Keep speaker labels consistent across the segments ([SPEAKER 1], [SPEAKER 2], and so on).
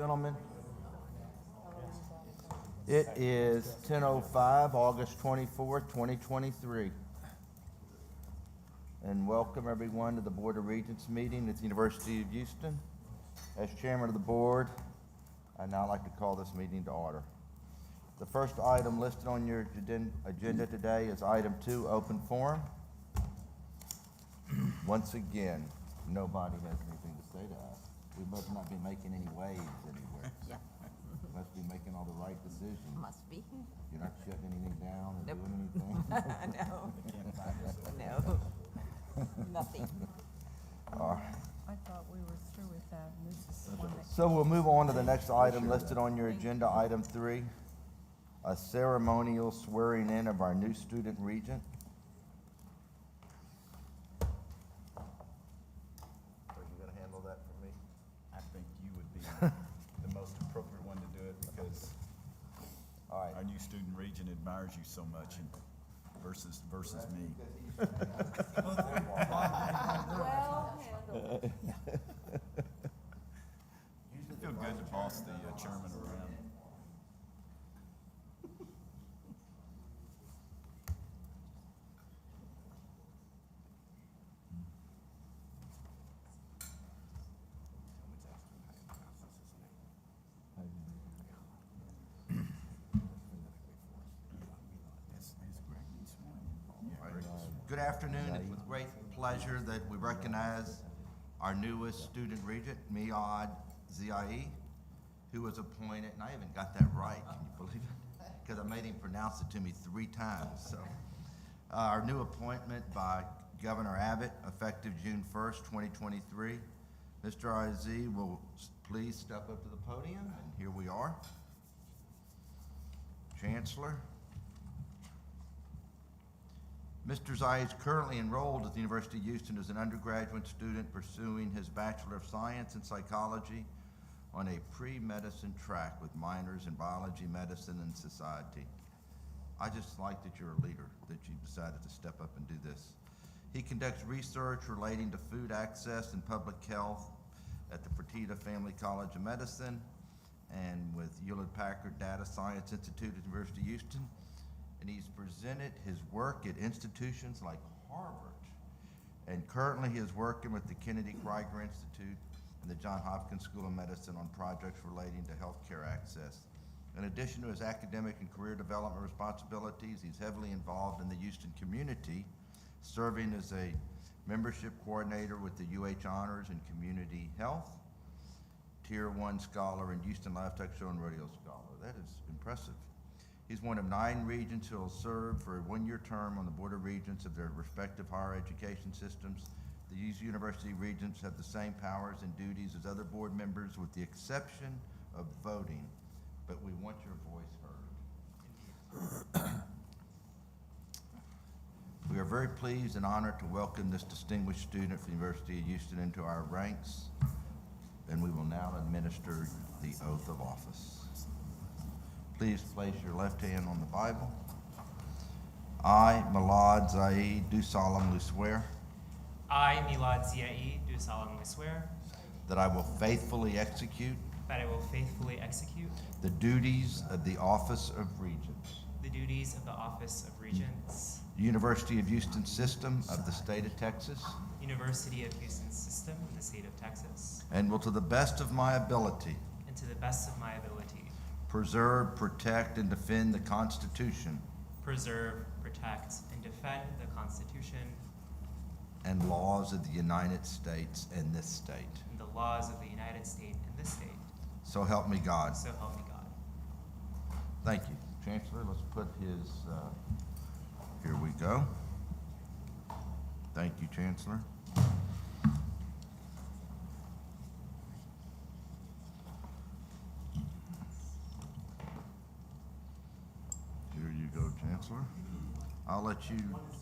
[SPEAKER 1] gentlemen. It is 10:05, August 24th, 2023. And welcome everyone to the Board of Regents meeting at the University of Houston. As chairman of the board, I'd now like to call this meeting to order. The first item listed on your agenda today is item 2, open forum. Once again, nobody has anything to say to us. We must not be making any waves anywhere.
[SPEAKER 2] Yeah,
[SPEAKER 1] Must be making all the right decisions.
[SPEAKER 2] must be.
[SPEAKER 1] You're not shutting anything down or
[SPEAKER 2] Nope.
[SPEAKER 1] doing anything?
[SPEAKER 2] No, nothing.
[SPEAKER 1] All right.
[SPEAKER 3] I thought we were through with that, and this is the one that.
[SPEAKER 1] So we'll move on to the next item listed on your agenda, item 3, a ceremonial swearing in of our new student regent. Are you gonna handle that for me?
[SPEAKER 4] I think you would be the most appropriate one to do it because
[SPEAKER 1] All right.
[SPEAKER 4] our new student regent admires you so much and versus me.
[SPEAKER 2] Well handled.
[SPEAKER 4] I feel good to boss the chairman around.
[SPEAKER 1] Good afternoon. It's with great pleasure that we recognize our newest student regent, Miad Ziai, who was appointed, and I even got that right, can you believe it? Because I made him pronounce it to me 3 times, so. Our new appointment by Governor Abbott, effective June 1st, 2023. Mr. Ziai will please step up to the podium, and here we are. Chancellor. Mr. Ziai is currently enrolled at the University of Houston as an undergraduate student pursuing his Bachelor of Science in Psychology on a pre-medicine track with minors in biology, medicine, and society. I just like that you're a leader, that you decided to step up and do this. He conducts research relating to food access and public health at the Fertitta Family College of Medicine and with Hewlett-Packard Data Science Institute at the University of Houston. And he's presented his work at institutions like Harvard. And currently he is working with the Kennedy Krieger Institute and the Johns Hopkins School of Medicine on projects relating to healthcare access. In addition to his academic and career development responsibilities, he's heavily involved in the Houston community, serving as a membership coordinator with the UH Honors in Community Health, Tier 1 Scholar, and Houston Livestock Show and Rodeo Scholar. That is impressive. He's one of 9 regents who will serve for a 1-year term on the Board of Regents of their respective higher education systems. These university regents have the same powers and duties as other board members with the exception of voting, but we want your voice heard. We are very pleased and honored to welcome this distinguished student from the University of Houston into our ranks, and we will now administer the oath of office. Please place your left hand on the Bible. I, Miad Ziai, do solemnly swear
[SPEAKER 5] I, Miad Ziai, do solemnly swear
[SPEAKER 1] that I will faithfully execute
[SPEAKER 5] that I will faithfully execute
[SPEAKER 1] the duties of the office of Regents,
[SPEAKER 5] the duties of the Office of Regents,
[SPEAKER 1] University of Houston System of the State of Texas,
[SPEAKER 5] University of Houston System in the state of Texas,
[SPEAKER 1] and will to the best of my ability
[SPEAKER 5] and to the best of my ability
[SPEAKER 1] preserve, protect, and defend the Constitution
[SPEAKER 5] preserve, protect, and defend the Constitution
[SPEAKER 1] and laws of the United States and this state.
[SPEAKER 5] and the laws of the United States and this state.
[SPEAKER 1] So help me God.
[SPEAKER 5] So help me God.
[SPEAKER 1] Thank you. Chancellor, let's put his, here we go. Thank you, Chancellor. Here you go, Chancellor. I'll let you, let's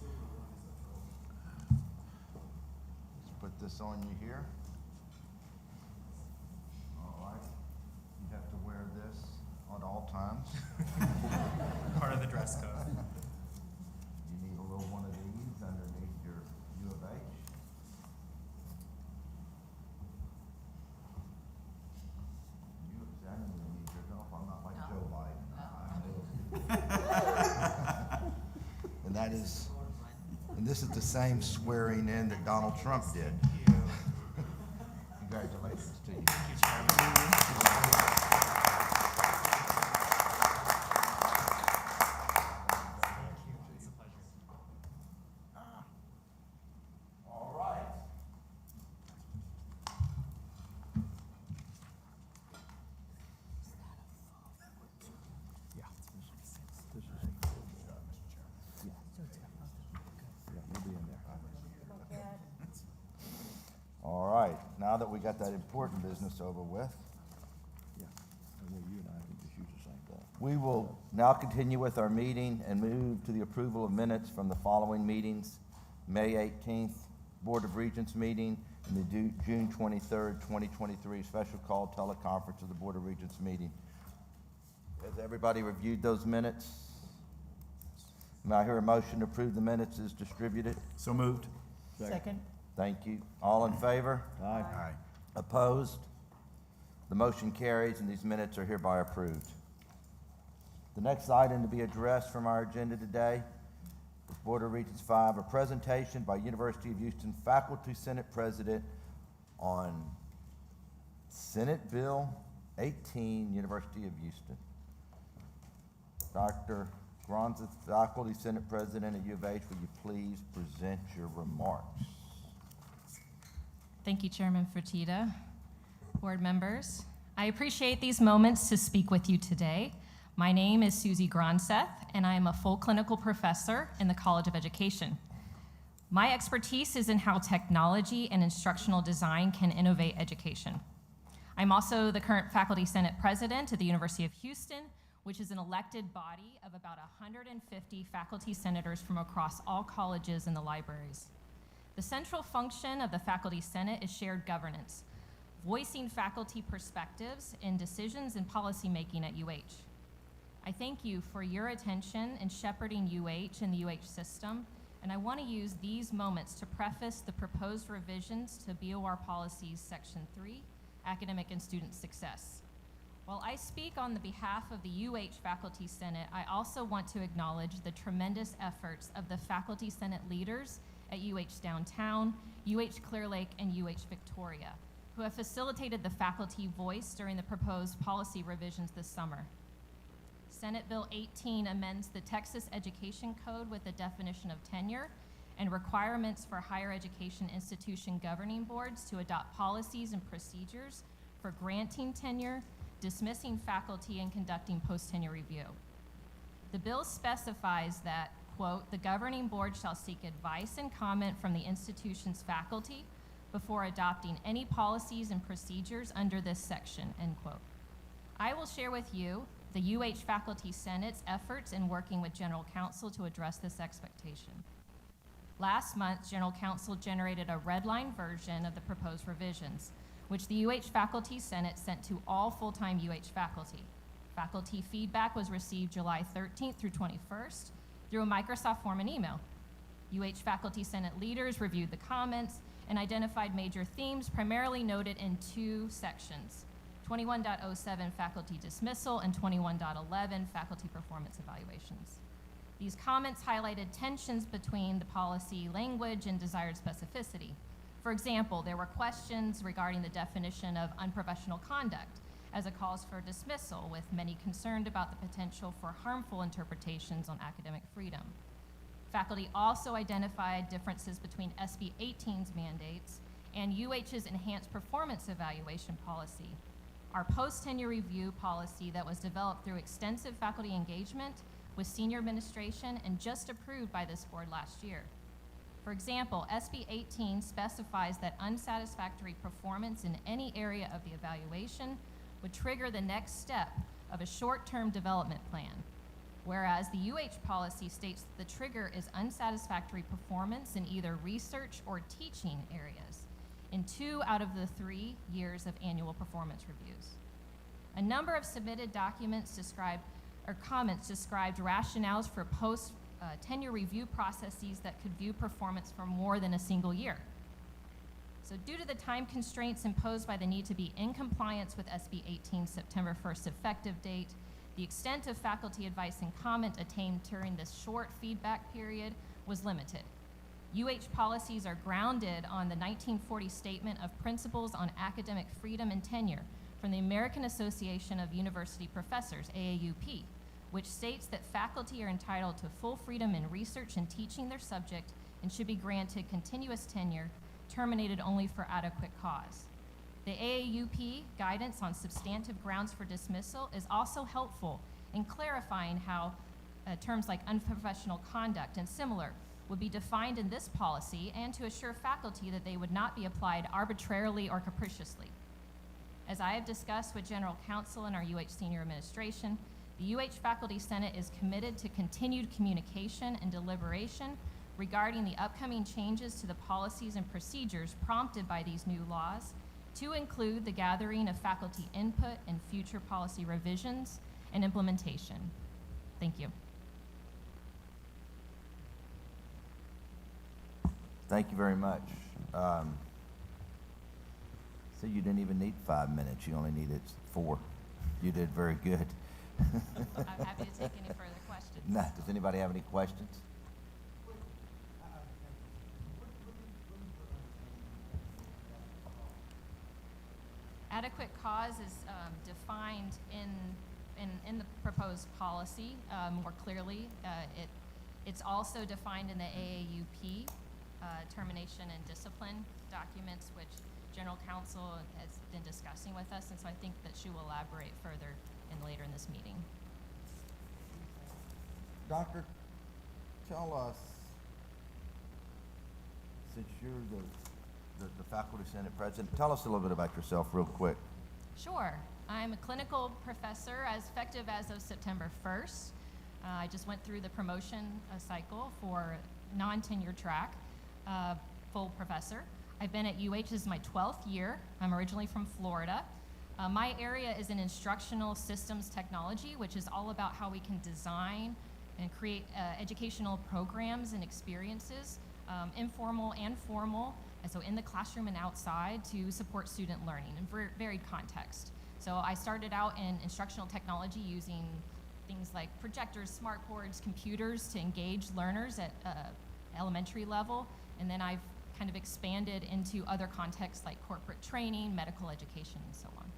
[SPEAKER 1] put this on you here. All right. You have to wear this at all times.
[SPEAKER 5] Part of the dress code.
[SPEAKER 1] You need a little one of these underneath your U of H. You this is the same swearing in that Donald Trump did.
[SPEAKER 5] Thank you.
[SPEAKER 1] Congratulations to you.
[SPEAKER 5] Thank you, Chairman. Thank you. It's a pleasure.
[SPEAKER 1] All right. All right, now that we got that important business over with, we will now continue with our meeting and move to the approval of minutes from the following meetings: May 18th Board of Regents meeting and the June 23rd, 2023 special call teleconference of the Board of Regents meeting. Has everybody reviewed those minutes? May I hear a motion to approve the minutes as distributed?
[SPEAKER 4] So moved.
[SPEAKER 3] Second?
[SPEAKER 1] Thank you. All in favor?
[SPEAKER 4] Aye.
[SPEAKER 1] Opposed? The motion carries and these minutes are hereby approved. The next item to be addressed from our agenda today is Board of Regents 5, a presentation by University of Houston Faculty Senate President on Senate Bill 18, University of Houston. Dr. Gronza, Faculty Senate President at U of H, will you please present your remarks?
[SPEAKER 6] Thank you, Chairman Fertitta. Board members, I appreciate these moments to speak with you today. My name is Susie Gronseth, and I am a full clinical professor in the College of Education. My expertise is in how technology and instructional design can innovate education. I'm also the current Faculty Senate President at the University of Houston, which is an elected body of about 150 faculty senators from across all colleges and the libraries. The central function of the Faculty Senate is shared governance, voicing faculty perspectives in decisions and policymaking at UH. I thank you for your attention in shepherding UH and the UH system, and I want to use these moments to preface the proposed revisions to BOR Policies Section 3, Academic and Student Success. While I speak on the behalf of the UH Faculty Senate, I also want to acknowledge the tremendous efforts of the Faculty Senate leaders at UH Downtown, UH Clear Lake, and UH Victoria, who have facilitated the faculty voice during the proposed policy revisions this summer. Senate Bill 18 amends the Texas Education Code with the definition of tenure and requirements for higher education institution governing boards to adopt policies and procedures for granting tenure, dismissing faculty, and conducting post-tenure review. The bill specifies that, quote, the governing board shall seek advice and comment from the institution's faculty before adopting any policies and procedures under this section, end quote. I will share with you the UH Faculty Senate's efforts in working with General Counsel to address this expectation. Last month, General Counsel generated a redline version of the proposed revisions, which the UH Faculty Senate sent to all full-time UH faculty. Faculty feedback was received July 13th through 21st through a Microsoft form and email. UH Faculty Senate leaders reviewed the comments and identified major themes primarily noted in two sections: 21.07 faculty dismissal and 21.11 faculty performance evaluations. These comments highlighted tensions between the policy language and desired specificity. For example, there were questions regarding the definition of unprofessional conduct as a cause for dismissal, with many concerned about the potential for harmful interpretations on academic freedom. Faculty also identified differences between SB 18's mandates and UH's enhanced performance evaluation policy, our post-tenure review policy that was developed through extensive faculty engagement with senior administration and just approved by this board last year. For example, SB 18 specifies that unsatisfactory performance in any area of the evaluation would trigger the next step of a short-term development plan, whereas the UH policy states that the trigger is unsatisfactory performance in either research or teaching areas in 2 out of the 3 years of annual performance reviews. A number of submitted documents comments described rationales for post-tenure review processes that could view performance for more than a single year. So due to the time constraints imposed by the need to be in compliance with SB 18's September 1st effective date, the extent of faculty advice and comment attained during this short feedback period was limited. UH policies are grounded on the 1940 Statement of Principles on Academic Freedom and Tenure from the American Association of University Professors, AAUP, which states that faculty are entitled to full freedom in research and teaching their subject and should be granted continuous tenure, terminated only for adequate cause. The AAUP guidance on substantive grounds for dismissal is also helpful in clarifying how terms like unprofessional conduct and similar would be defined in this policy and to assure faculty that they would not be applied arbitrarily or capriciously. As I have discussed with General Counsel and our UH Senior Administration, the UH Faculty Senate is committed to continued communication and deliberation regarding the upcoming changes to the policies and procedures prompted by these new laws, to include the gathering of faculty input and future policy revisions and implementation. Thank you.
[SPEAKER 1] Thank you very much. So you didn't even need 5 minutes, you only needed 4. You did very good.
[SPEAKER 6] I'm happy to take any further questions.
[SPEAKER 1] Nah, does anybody have any questions?
[SPEAKER 6] Adequate cause is defined in the proposed policy more clearly. It's also defined in the AAUP termination and discipline documents, which General Counsel has been discussing with us, and so I think that she will elaborate further later in this meeting.
[SPEAKER 1] Doctor, tell us, since you're the Faculty Senate President, tell us a little bit about yourself real quick.
[SPEAKER 6] Sure. I'm a clinical professor as effective as of September 1st. I just went through the promotion cycle for non-tenure track, full professor. I've been at UH, this is my 12th year. I'm originally from Florida. My area is in instructional systems technology, which is all about how we can design and create educational programs and experiences, informal and formal, and so in the classroom and outside, to support student learning in varied context. So I started out in instructional technology using things like projectors, smart boards, computers to engage learners at elementary level, and then I've kind of expanded into other contexts like corporate training, medical education, and so on.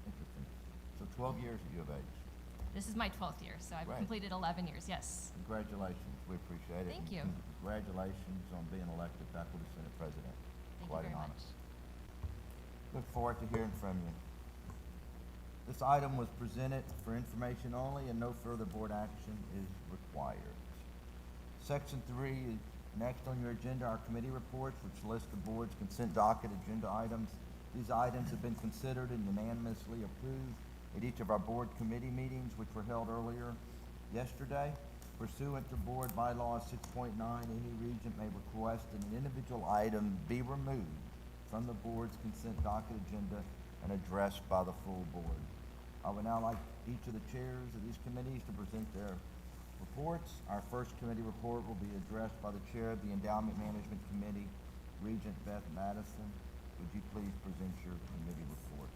[SPEAKER 1] Interesting. So 12 years at U of H.
[SPEAKER 6] This is my 12th year, so I've
[SPEAKER 1] Right.
[SPEAKER 6] completed 11 years, yes.
[SPEAKER 1] Congratulations, we appreciate it.
[SPEAKER 6] Thank
[SPEAKER 1] And
[SPEAKER 6] you.
[SPEAKER 1] Congratulations on being elected Faculty Senate President.
[SPEAKER 6] Thank
[SPEAKER 1] Quite
[SPEAKER 6] you
[SPEAKER 1] an
[SPEAKER 6] very
[SPEAKER 1] honor.
[SPEAKER 6] much.
[SPEAKER 1] Look forward to hearing from you. This item was presented for information only and no further board action is required. Section 3 is next on your agenda, our committee reports, which list the board's consent docket agenda items. These items have been considered and unanimously approved at each of our board committee meetings, which were held earlier yesterday. Pursuant to board bylaws 6.9, any regent may request that an individual item be removed from the board's consent docket agenda and addressed by the full board. I would now like each of the chairs of these committees to present their reports. Our first committee report will be addressed by the chair of the Endowment Management Committee, Regent Beth Madison. Would you please present your committee report?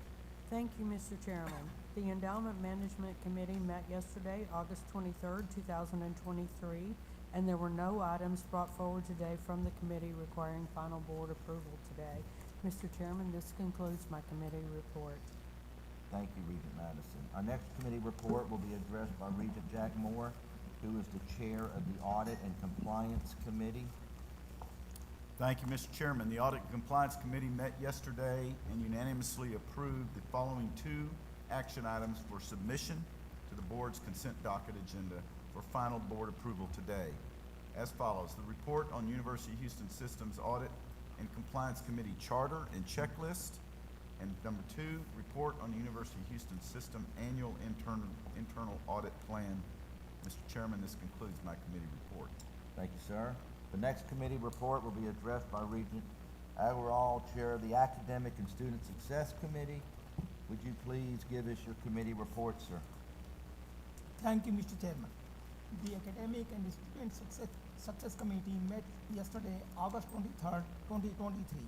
[SPEAKER 3] Thank you, Mr. Chairman. The Endowment Management Committee met yesterday, August 23rd, 2023, and there were no items brought forward today from the committee requiring final board approval today. Mr. Chairman, this concludes my committee report.
[SPEAKER 1] Thank you, Regent Madison. Our next committee report will be addressed by Regent Jack Moore, who is the chair of the Audit and Compliance Committee.
[SPEAKER 4] Thank you, Mr. Chairman. The Audit and Compliance Committee met yesterday and unanimously approved the following 2 action items for submission to the board's consent docket agenda for final board approval today. As follows: the report on University of Houston Systems Audit and Compliance Committee Charter and Checklist, and number 2, report on University of Houston System Annual Internal Audit Plan. Mr. Chairman, this concludes my committee report.
[SPEAKER 1] Thank you, sir. The next committee report will be addressed by Regent Agarwal, chair of the Academic and Student Success Committee. Would you please give us your committee report, sir?
[SPEAKER 7] Thank you, Mr. Chairman. The Academic and Student Success Committee met yesterday, August 23rd, 2023,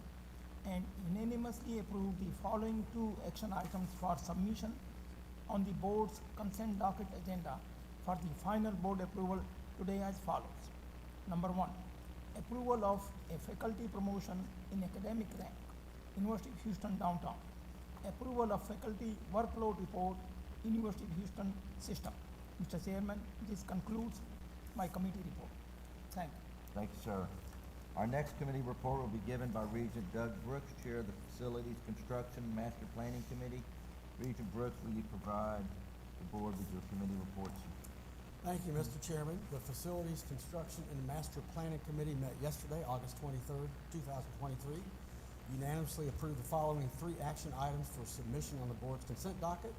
[SPEAKER 7] and unanimously approved the following 2 action items for submission on the board's consent docket agenda for the final board approval today as follows. Number 1, approval of a faculty promotion in academic rank, University of Houston downtown, approval of faculty workload report, University of Houston system. Mr. Chairman, this concludes my committee report. Thank you.
[SPEAKER 1] Thank you, sir. Our next committee report will be given by Regent Doug Brooks, Chair of the Facilities Construction Master Planning Committee. Regent Brooks, will you provide the board with your committee reports?
[SPEAKER 8] Thank you, Mr. Chairman. The Facilities, Construction, and Master Planning Committee met yesterday, August 23rd, 2023. Unanimously approved the following 3 action items for submission on the board's consent docket.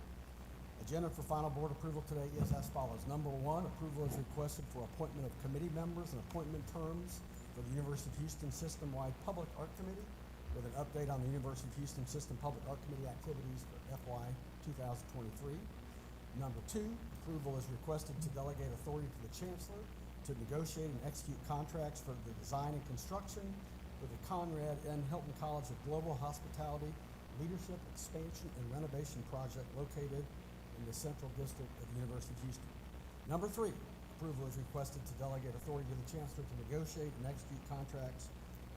[SPEAKER 8] Agenda for final board approval today is as follows. Number 1, approval is requested for appointment of committee members and appointment terms for the University of Houston System-wide Public Art Committee with an update on the University of Houston System Public Art Committee activities for FY 2023. Number 2, approval is requested to delegate authority to the Chancellor to negotiate and execute contracts for the design and construction for the Conrad N. Hilton College of Global Hospitality Leadership Expansion and Renovation Project located in the Central District of the University of Houston. Number 3, approval is requested to delegate authority to the Chancellor to negotiate and execute contracts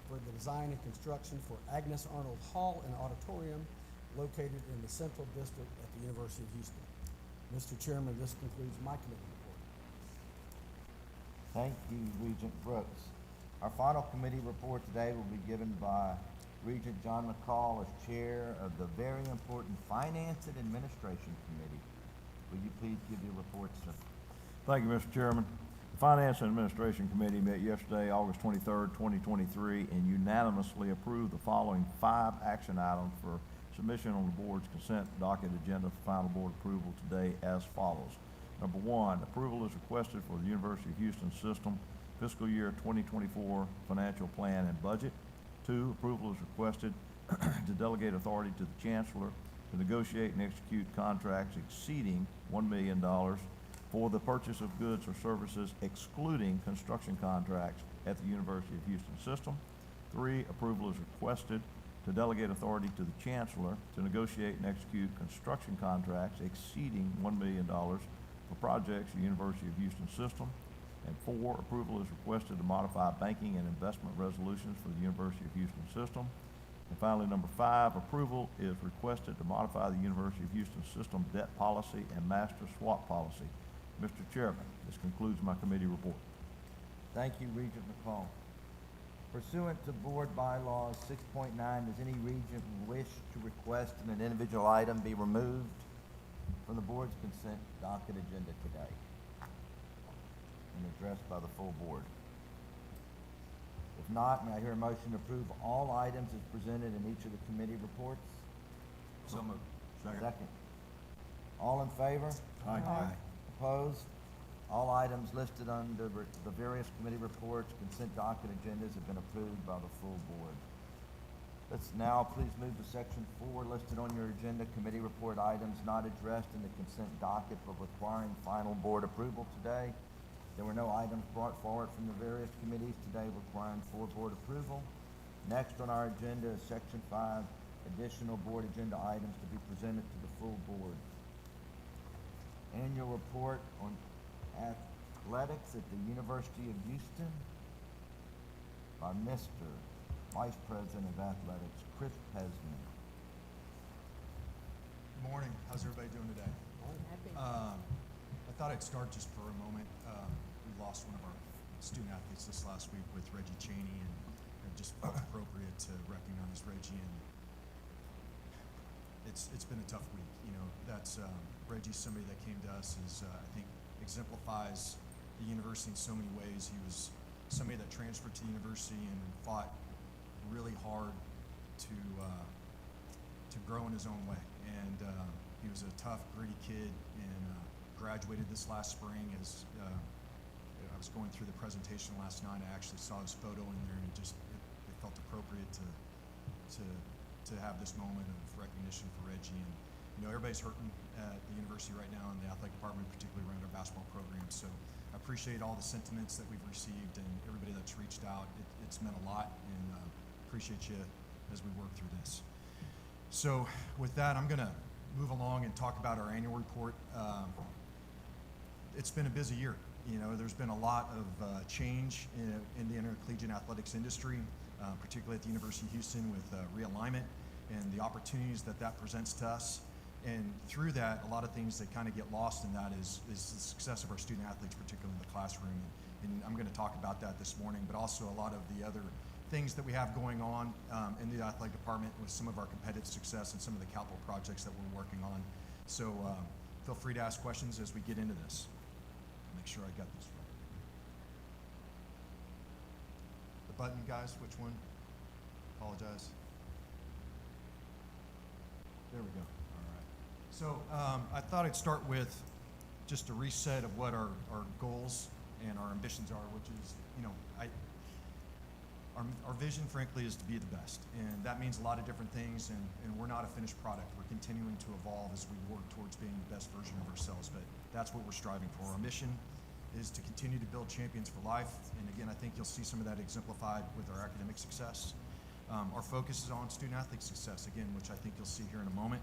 [SPEAKER 8] for the design and construction for Agnes Arnold Hall and Auditorium located in the Central District at the University of Houston. Mr. Chairman, this concludes my committee report.
[SPEAKER 1] Thank you, Regent Brooks. Our final committee report today will be given by Regent John McCall as Chair of the very important Finance and Administration Committee. Will you please give your report, sir?
[SPEAKER 9] Thank you, Mr. Chairman. The Finance and Administration Committee met yesterday, August 23rd, 2023, and unanimously approved the following 5 action items for submission on the board's consent docket agenda for final board approval today as follows. Number 1, approval is requested for the University of Houston System fiscal year 2024 financial plan and budget. 2, approval is requested to delegate authority to the Chancellor to negotiate and execute contracts exceeding $1 million for the purchase of goods or services excluding construction contracts at the University of Houston System. 3, approval is requested to delegate authority to the Chancellor to negotiate and execute construction contracts exceeding $1 million for projects at the University of Houston System. And 4, approval is requested to modify banking and investment resolutions for the University of Houston System. And finally, number 5, approval is requested to modify the University of Houston System debt policy and master swap policy. Mr. Chairman, this concludes my committee report.
[SPEAKER 1] Thank you, Regent McCall. Pursuant to Board Bylaws 6.9, does any regent wish to request that an individual item be removed from the board's consent docket agenda today and addressed by the full board? If not, may I hear a motion to approve all items as presented in each of the committee reports?
[SPEAKER 4] So moved.
[SPEAKER 1] Second. All in favor?
[SPEAKER 4] Aye.
[SPEAKER 1] Opposed? All items listed under the various committee reports, consent docket agendas have been approved by the full board. Let's now please move to section 4 listed on your agenda, committee report items not addressed in the consent docket but requiring final board approval today. There were no items brought forward from the various committees today requiring full board approval. Next on our agenda is section 5, additional board agenda items to be presented to the full board. Annual report on athletics at the University of Houston by Mr. Vice President of Athletics, Chris Pesman.
[SPEAKER 10] Good morning. How's everybody doing today? I thought I'd start just for a moment. We lost one of our student athletes this last week with Reggie Chaney, and it just felt appropriate to recognize Reggie. And it's been a tough week. You know, that's Reggie's somebody that came to us as I think exemplifies the university in so many ways. He was somebody that transferred to the university and fought really hard to grow in his own way. And he was a tough, gritty kid, and graduated this last spring. As I was going through the presentation last night, I actually saw his photo in there, and it felt appropriate to have this moment of recognition for Reggie. And you know, everybody's hurting at the university right now in the athletic department, particularly around our basketball program. So I appreciate all the sentiments that we've received and everybody that's reached out. It's meant a lot, and appreciate you as we work through this. So with that, I'm going to move along and talk about our annual report. It's been a busy year. You know, there's been a lot of change in the intercollegiate athletics industry, particularly at the University of Houston with realignment and the opportunities that that presents to us. And through that, a lot of things that kind of get lost in that is the success of our student athletes, particularly in the classroom. And I'm going to talk about that this morning, but also a lot of the other things that we have going on in the athletic department with some of our competitive success and some of the capital projects that we're working on. So feel free to ask questions as we get into this. Make sure I got this right. The button, guys, which one? Apologize. There we go. All right. So I thought I'd start with just a reset of what our goals and our ambitions are, which is, you know, our vision, frankly, is to be the best. And that means a lot of different things, and we're not a finished product. We're continuing to evolve as we work towards being the best version of ourselves, but that's what we're striving for. Our mission is to continue to build champions for life, and again, I think you'll see some of that exemplified with our academic success. Our focus is on student-athlete success, again, which I think you'll see here in a moment.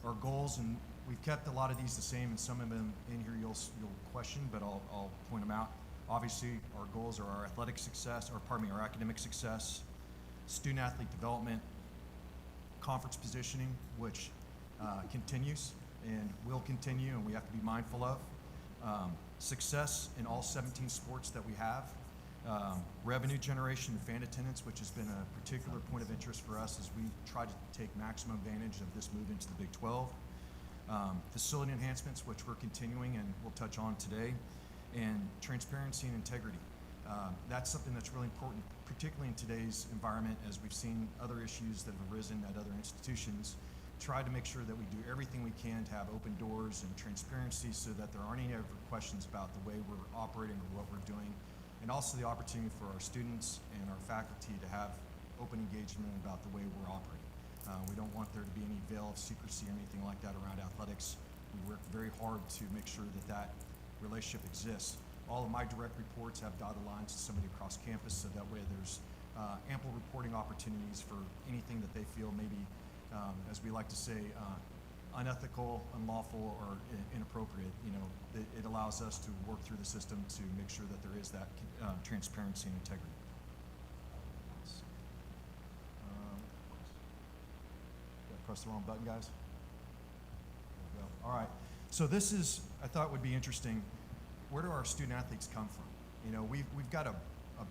[SPEAKER 10] Our goals, and we've kept a lot of these the same, and some of them in here you'll question, but I'll point them out. Obviously, our goals are our athletic success, or pardon me, our academic success, student-athlete development, conference positioning, which continues and will continue, and we have to be mindful of. Success in all 17 sports that we have. Revenue generation and fan attendance, which has been a particular point of interest for us as we try to take maximum advantage of this move into the Big 12. Facility enhancements, which we're continuing and we'll touch on today. And transparency and integrity. That's something that's really important, particularly in today's environment, as we've seen other issues that have arisen at other institutions. Try to make sure that we do everything we can to have open doors and transparency so that there aren't any ever questions about the way we're operating or what we're doing. And also the opportunity for our students and our faculty to have open engagement about the way we're operating. We don't want there to be any veil of secrecy or anything like that around athletics. We work very hard to make sure that that relationship exists. All of my direct reports have dotted lines to somebody across campus, so that way there's ample reporting opportunities for anything that they feel maybe, as we like to say, unethical, unlawful, or inappropriate. You know, it allows us to work through the system to make sure that there is that transparency and integrity. Did I press the wrong button, guys? There we go. All right. So this is, I thought would be interesting. Where do our student athletes come from? You know, we've got a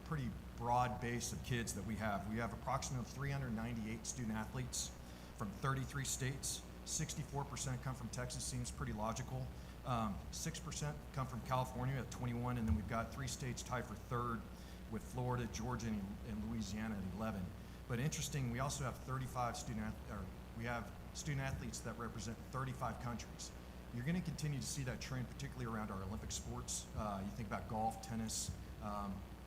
[SPEAKER 10] pretty broad base of kids that we have. We have approximately 398 student athletes from 33 states. 64% come from Texas, seems pretty logical. 6% come from California at 21, and then we've got 3 states tied for third with Florida, Georgia, and Louisiana at 11. But interesting, we also have 35 we have student athletes that represent 35 countries. You're going to continue to see that trend, particularly around our Olympic sports. You think about golf, tennis.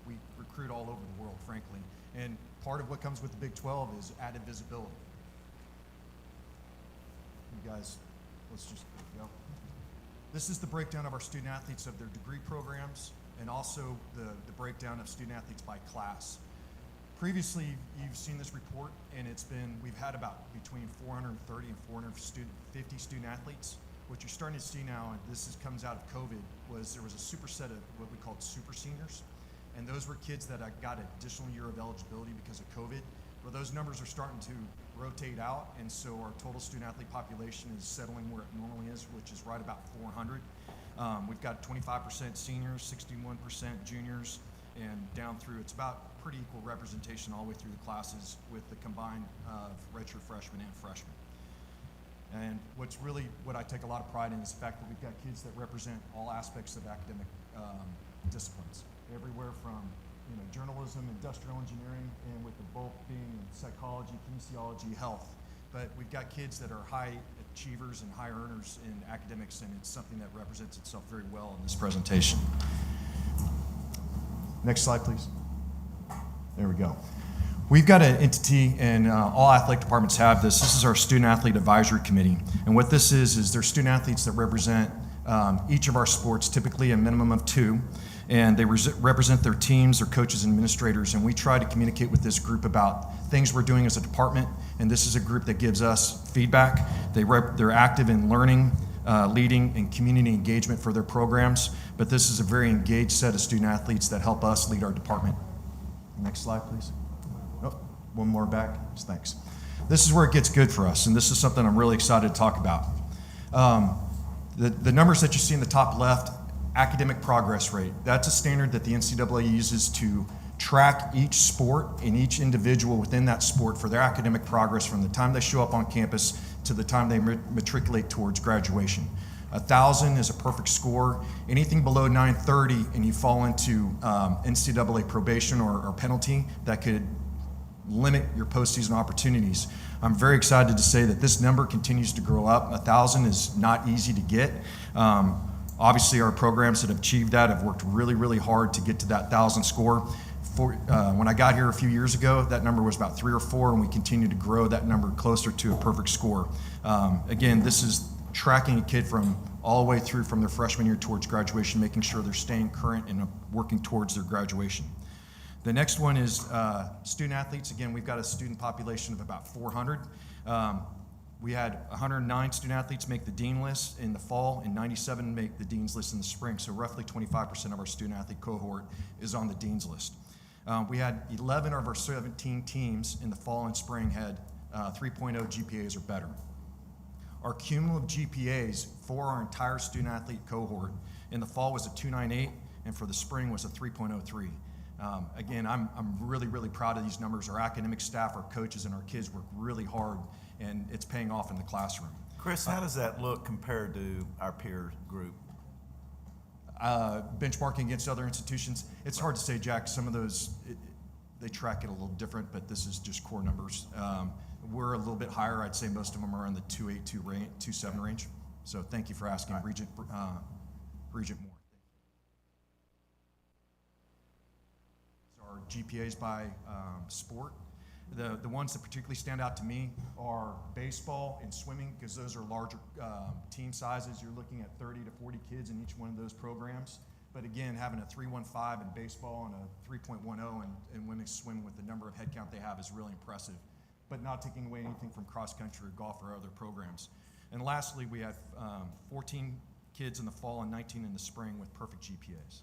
[SPEAKER 10] We recruit all over the world, frankly. And part of what comes with the Big 12 is added visibility. You guys, let's just go. This is the breakdown of our student athletes of their degree programs, and also the breakdown of student athletes by class. Previously, you've seen this report, and we've had about between 430 and 450 student athletes. What you're starting to see now, and this comes out of COVID, was there was a superset of what we called super seniors. And those were kids that got an additional year of eligibility because of COVID. Well, those numbers are starting to rotate out, and so our total student athlete population is settling where it normally is, which is right about 400. We've got 25% seniors, 61% juniors, and down through, it's about pretty equal representation all the way through the classes with the combined of redshirt freshmen and freshmen. And what I take a lot of pride in is the fact that we've got kids that represent all aspects of academic disciplines, everywhere from journalism, industrial engineering, and with the bulk being psychology, kinesiology, health. But we've got kids that are high achievers and high earners in academics, and it's something that represents itself very well in this presentation. Next slide, please. There we go. We've got an entity, and all athletic departments have this. This is our Student Athlete Advisory Committee. And what this is they're student athletes that represent each of our sports, typically a minimum of 2. And they represent their teams, their coaches, and administrators. And we try to communicate with this group about things we're doing as a department. And this is a group that gives us feedback. They're active in learning, leading, and community engagement for their programs. but this is a very engaged set of student athletes that help us lead our department. Next slide, please. Oh, one more back. Thanks. This is where it gets good for us, and this is something I'm really excited to talk about. The numbers that you see in the top left, academic progress rate, that's a standard that the NCAA uses to track each sport and each individual within that sport for their academic progress from the time they show up on campus to the time they matriculate towards graduation. 1,000 is a perfect score. Anything below 930 and you fall into NCAA probation or penalty, that could limit your postseason opportunities. I'm very excited to say that this number continues to grow up. 1,000 is not easy to get. Obviously, our programs that have achieved that have worked really, really hard to get to that 1,000 score. When I got here a few years ago, that number was about 3 or 4, and we continue to grow that number closer to a perfect score. Again, this is tracking a kid from all the way through from their freshman year towards graduation, making sure they're staying current and working towards their graduation. The next one is student athletes. Again, we've got a student population of about 400. We had 109 student athletes make the dean list in the fall and 97 make the dean's list in the spring. So roughly 25% of our student athlete cohort is on the dean's list. We had 11 of our 17 teams in the fall and spring had 3.0 GPAs or better. Our cumulative GPAs for our entire student athlete cohort in the fall was a 2.98, and for the spring was a 3.03. Again, I'm really, really proud of these numbers. Our academic staff, our coaches, and our kids work really hard, and it's paying off in the classroom.
[SPEAKER 4] Chris, how does that look compared to our peer group?
[SPEAKER 10] Benchmarking against other institutions, it's hard to say, Jack. Some of those, they track it a little different, but this is just core numbers. We're a little bit higher. I'd say most of them are in the 2.8, 2.7 range. So thank you for asking, Regent Moore. Our GPAs by sport. The ones that particularly stand out to me are baseball and swimming, because those are larger team sizes. You're looking at 30 to 40 kids in each one of those programs. But again, having a 3.15 in baseball and a 3.10 in women's swim with the number of head count they have is really impressive, but not taking away anything from cross country or golf or other programs. And lastly, we had 14 kids in the fall and 19 in the spring with perfect GPAs.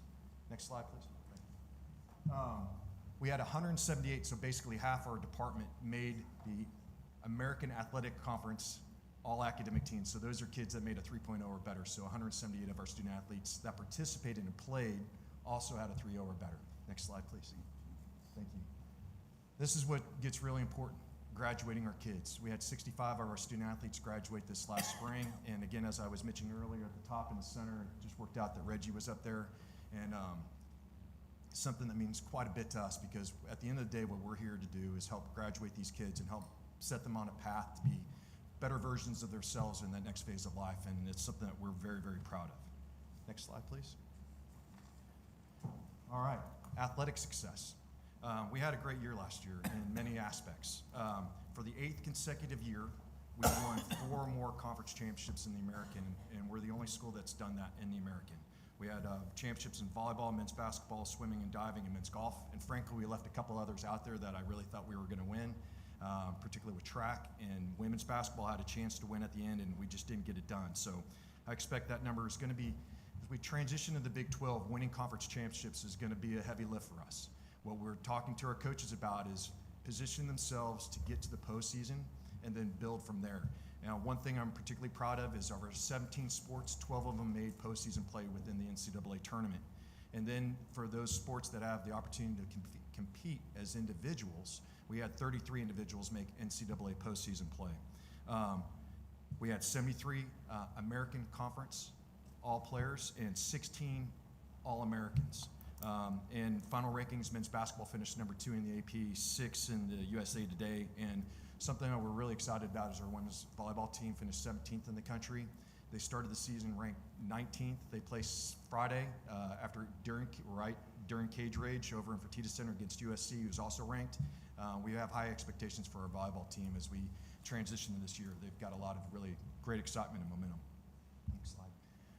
[SPEAKER 10] Next slide, please. We had 178, so basically half our department made the American Athletic Conference all academic teams. So those are kids that made a 3.0 or better. So 178 of our student athletes that participated and played also had a 3.0 or better. Next slide, please. Thank you. This is what gets really important, graduating our kids. We had 65 of our student athletes graduate this last spring. And again, as I was mentioning earlier, at the top in the center, it just worked out that Reggie was up there. And something that means quite a bit to us, because at the end of the day, what we're here to do is help graduate these kids and help set them on a path to be better versions of themselves in that next phase of life, and it's something that we're very, very proud of. Next slide, please. All right, athletic success. We had a great year last year in many aspects. For the 8th consecutive year, we won 4 more conference championships in the American, and we're the only school that's done that in the American. We had championships in volleyball, men's basketball, swimming and diving, and men's golf. And frankly, we left a couple others out there that I really thought we were going to win, particularly with track. And women's basketball had a chance to win at the end, and we just didn't get it done. So I expect that number is going to be, as we transition to the Big 12, winning conference championships is going to be a heavy lift for us. What we're talking to our coaches about is position themselves to get to the postseason and then build from there. Now, one thing I'm particularly proud of is over 17 sports, 12 of them made postseason play within the NCAA tournament. And then for those sports that have the opportunity to compete as individuals, we had 33 individuals make NCAA postseason play. We had 73 American Conference All-Players and 16 All-Americans. In final rankings, men's basketball finished number 2 in the AP, 6 in the USA Today, and something that we're really excited about is our women's volleyball team finished 17th in the country. They started the season ranked 19th. They placed Friday during Cage Rage over in Fertitta Center against USC, who's also ranked. We have high expectations for our volleyball team as we transition to this year. They've got a lot of really great excitement and momentum. Next slide.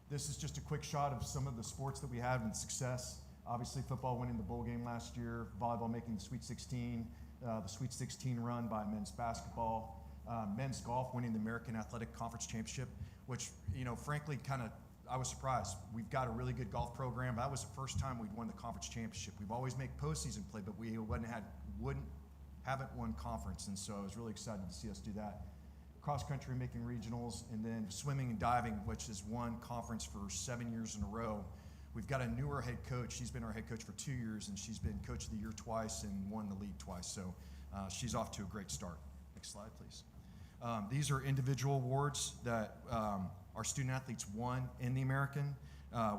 [SPEAKER 10] This is just a quick shot of some of the sports that we have in success. Obviously, football winning the bowl game last year, volleyball making the Sweet 16, the Sweet 16 run by men's basketball, men's golf winning the American Athletic Conference Championship, which, frankly, I was surprised. We've got a really good golf program. That was the first time we'd won the conference championship. We've always made postseason play, but we haven't won conference, and so I was really excited to see us do that. Cross country making regionals, and then swimming and diving, which has won conference for 7 years in a row. We've got a newer head coach. She's been our head coach for 2 years, and she's been coach of the year twice and won the league twice. So she's off to a great start. Next slide, please. These are individual awards that our student athletes won in the American.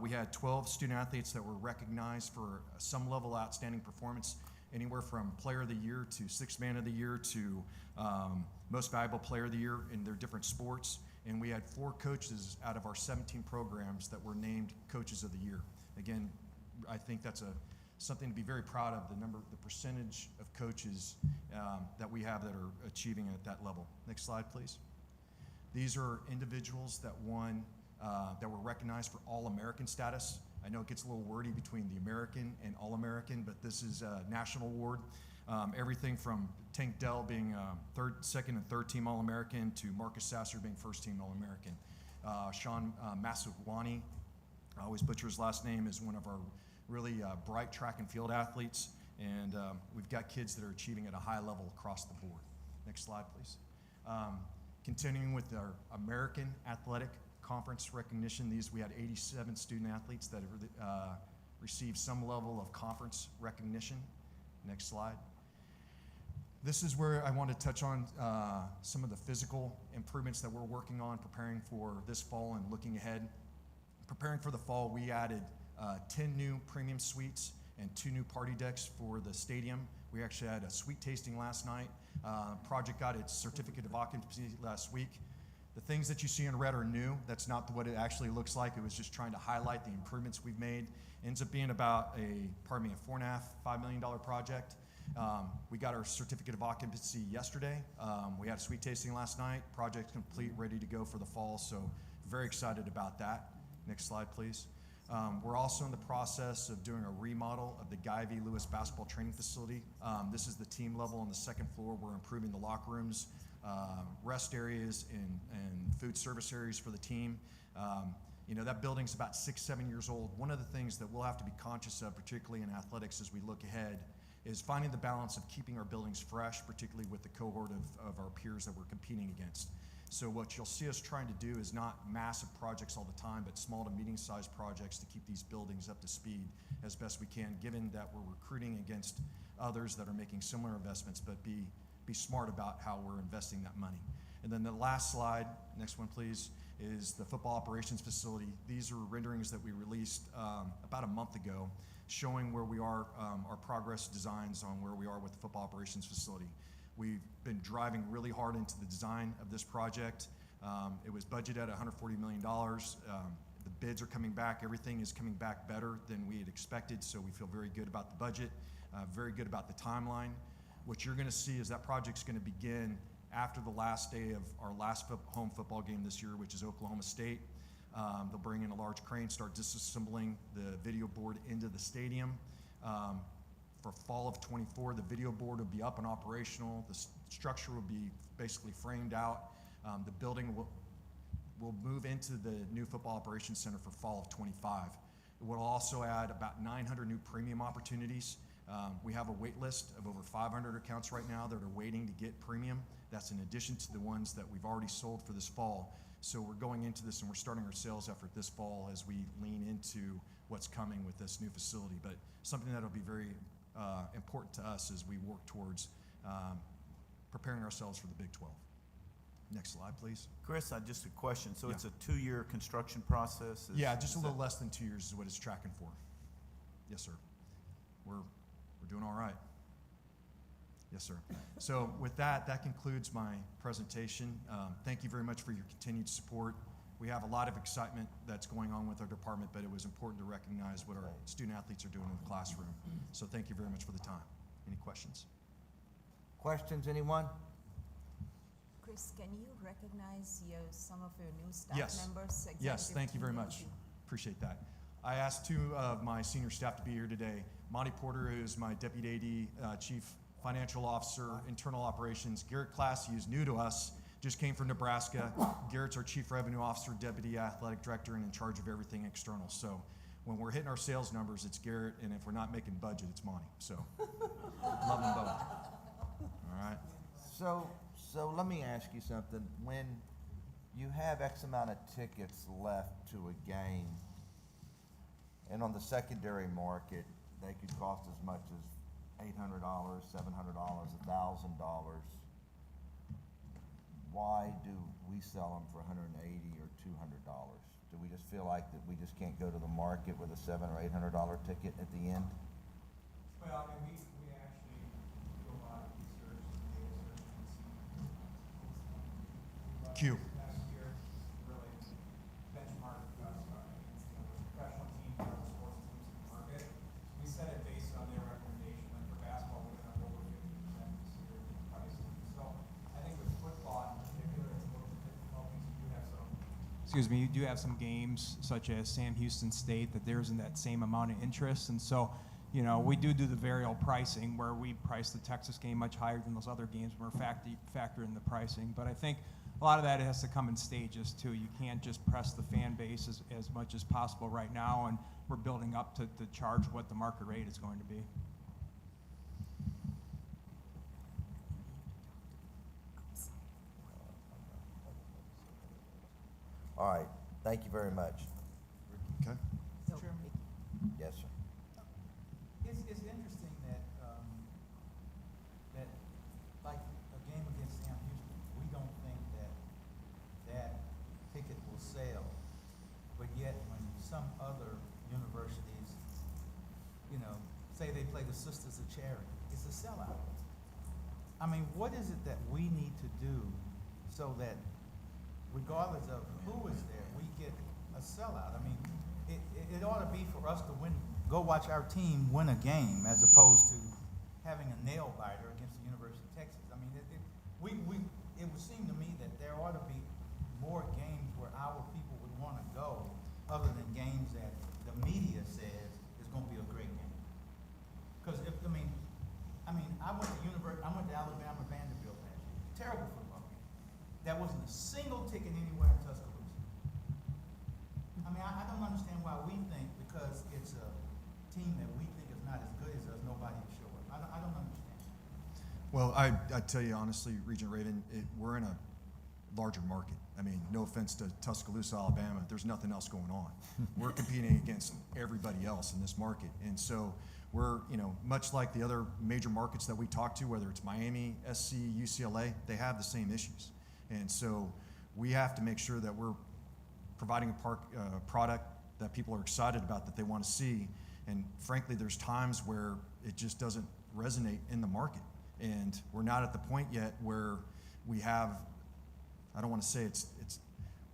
[SPEAKER 10] We had 12 student athletes that were recognized for some level of outstanding performance, anywhere from player of the year to sixth man of the year to most valuable player of the year in their different sports. And we had 4 coaches out of our 17 programs that were named coaches of the year. Again, I think that's something to be very proud of, the percentage of coaches that we have that are achieving at that level. Next slide, please. These are individuals that won, that were recognized for All-American status. I know it gets a little wordy between the American and All-American, but this is a national award. Everything from Tank Dell being second and third team All-American to Marcus Sasser being first team All-American. Sean Masugwani, I always butcher his last name, is one of our really bright track and field athletes, and we've got kids that are achieving at a high level across the board. Next slide, please. Continuing with our American Athletic Conference recognition, we had 87 student athletes that have received some level of conference recognition. Next slide. This is where I want to touch on some of the physical improvements that we're working on, preparing for this fall and looking ahead. Preparing for the fall, we added 10 new premium suites and 2 new party decks for the stadium. We actually had a suite tasting last night. Project got its certificate of occupancy last week. The things that you see in red are new. That's not what it actually looks like. It was just trying to highlight the improvements we've made. Ends up being about a $4.5, $5 million project. We got our certificate of occupancy yesterday. We had a suite tasting last night. Project complete, ready to go for the fall. So very excited about that. Next slide, please. We're also in the process of doing a remodel of the Guy V. Lewis basketball training facility. This is the team level on the second floor. We're improving the locker rooms, rest areas, and food service areas for the team. That building's about 6-7 years old. One of the things that we'll have to be conscious of, particularly in athletics as we look ahead, is finding the balance of keeping our buildings fresh, particularly with the cohort of our peers that we're competing against. So what you'll see us trying to do is not massive projects all the time, but small to medium-sized projects to keep these buildings up to speed as best we can, given that we're recruiting against others that are making similar investments, but be smart about how we're investing that money. And then the last slide, next one please, is the football operations facility. These are renderings that we released about a month ago, showing where we are, our progress designs on where we are with the football operations facility. We've been driving really hard into the design of this project. It was budgeted at $140 million. The bids are coming back. Everything is coming back better than we had expected, so we feel very good about the budget, very good about the timeline. What you're going to see is that project's going to begin after the last day of our last home football game this year, which is Oklahoma State. They'll bring in a large crane, start disassembling the video board into the stadium. For fall of '24, the video board will be up and operational. The structure will be basically framed out. The building will move into the new football operations center for fall of '25. It will also add about 900 new premium opportunities. We have a wait list of over 500 accounts right now that are waiting to get premium. That's in addition to the ones that we've already sold for this fall. So we're going into this and we're starting our sales effort this fall as we lean into what's coming with this new facility. But something that'll be very important to us as we work towards preparing ourselves for the Big 12. Next slide, please.
[SPEAKER 4] Chris, just a question. So
[SPEAKER 10] Yeah.
[SPEAKER 4] it's a 2-year construction process?
[SPEAKER 10] Yeah, just a little less than 2 years is what it's tracking for. Yes, sir. We're doing all right. Yes, sir. So with that concludes my presentation. Thank you very much for your continued support. We have a lot of excitement that's going on with our department, but it was important to recognize what our student athletes are doing in the classroom. So thank you very much for the time. Any questions?
[SPEAKER 1] Questions, anyone?
[SPEAKER 2] Chris, can you recognize some of your new staff
[SPEAKER 10] Yes.
[SPEAKER 2] members?
[SPEAKER 10] Yes,
[SPEAKER 2] executive
[SPEAKER 10] thank you very
[SPEAKER 2] team?
[SPEAKER 10] much. Appreciate that. I asked 2 of my senior staff to be here today. Monty Porter, who is my Deputy AD, Chief Financial Officer, Internal Operations. Garrett Classy, who's new to us, just came from Nebraska. Garrett's our Chief Revenue Officer, Deputy Athletic Director, and in charge of everything external. So when we're hitting our sales numbers, it's Garrett, and if we're not making budget, it's Monty. So love them both. All right.
[SPEAKER 1] So let me ask you something. When you have X amount of tickets left to a game, and on the secondary market, they could cost as much as $800, $700, $1,000. Why do we sell them for $180 or $200? Do we just feel like that we just can't go to the market with a $700 or $800 ticket at the end?
[SPEAKER 11] Well, I mean, we actually do a lot of research and data search and see.
[SPEAKER 10] Q.
[SPEAKER 11] Last year, really benchmarked us against the other professional teams, other sports teams in the market. We set it based on their recommendation. Like for basketball, we went up over 50% this year in pricing. So I think with football in particular, it's a little bit difficult because you do have some. Excuse me, you do have some games such as Sam Houston State that there isn't that same amount of interest, and so. You know, we do the variable pricing where we price the Texas game much higher than those other games. We're factor in the pricing, but I think a lot of that has to come in stages too. You can't just press the fan base as much as possible right now, and we're building up to charge what the market rate is going to be.
[SPEAKER 1] All right, thank you very much.
[SPEAKER 10] Okay.
[SPEAKER 2] So,
[SPEAKER 11] Chairman?
[SPEAKER 1] Yes, sir.
[SPEAKER 11] It's interesting that, that like a game against Sam Houston, we don't think that ticket will sell. But yet when some other universities, you know, say they play the Sisters of Charity, it's a sellout. I mean, what is it that we need to do so that regardless of who is there, we get a sellout? I mean, it ought to be for us to win, go watch our team win a game as opposed to having a nail biter against the University of Texas. I mean, it would seem to me that there ought to be more games where our people would want to go other than games that the media says is going to be a great game. Because I went to Alabama Vanderbilt last year. Terrible football game. There wasn't a single ticket anywhere in Tuscaloosa. I mean, I don't understand why we think because it's a team that we think is not as good as us, nobody will show up. I don't understand.
[SPEAKER 10] Well, I tell you honestly, Regent Raven, we're in a larger market. I mean, no offense to Tuscaloosa, Alabama, there's nothing else going on. We're competing against everybody else in this market. And so we're, you know, much like the other major markets that we talk to, whether it's Miami, SC, UCLA, they have the same issues. And so we have to make sure that we're providing a product that people are excited about, that they want to see. And frankly, there's times where it just doesn't resonate in the market. And we're not at the point yet where we have, I don't want to say it's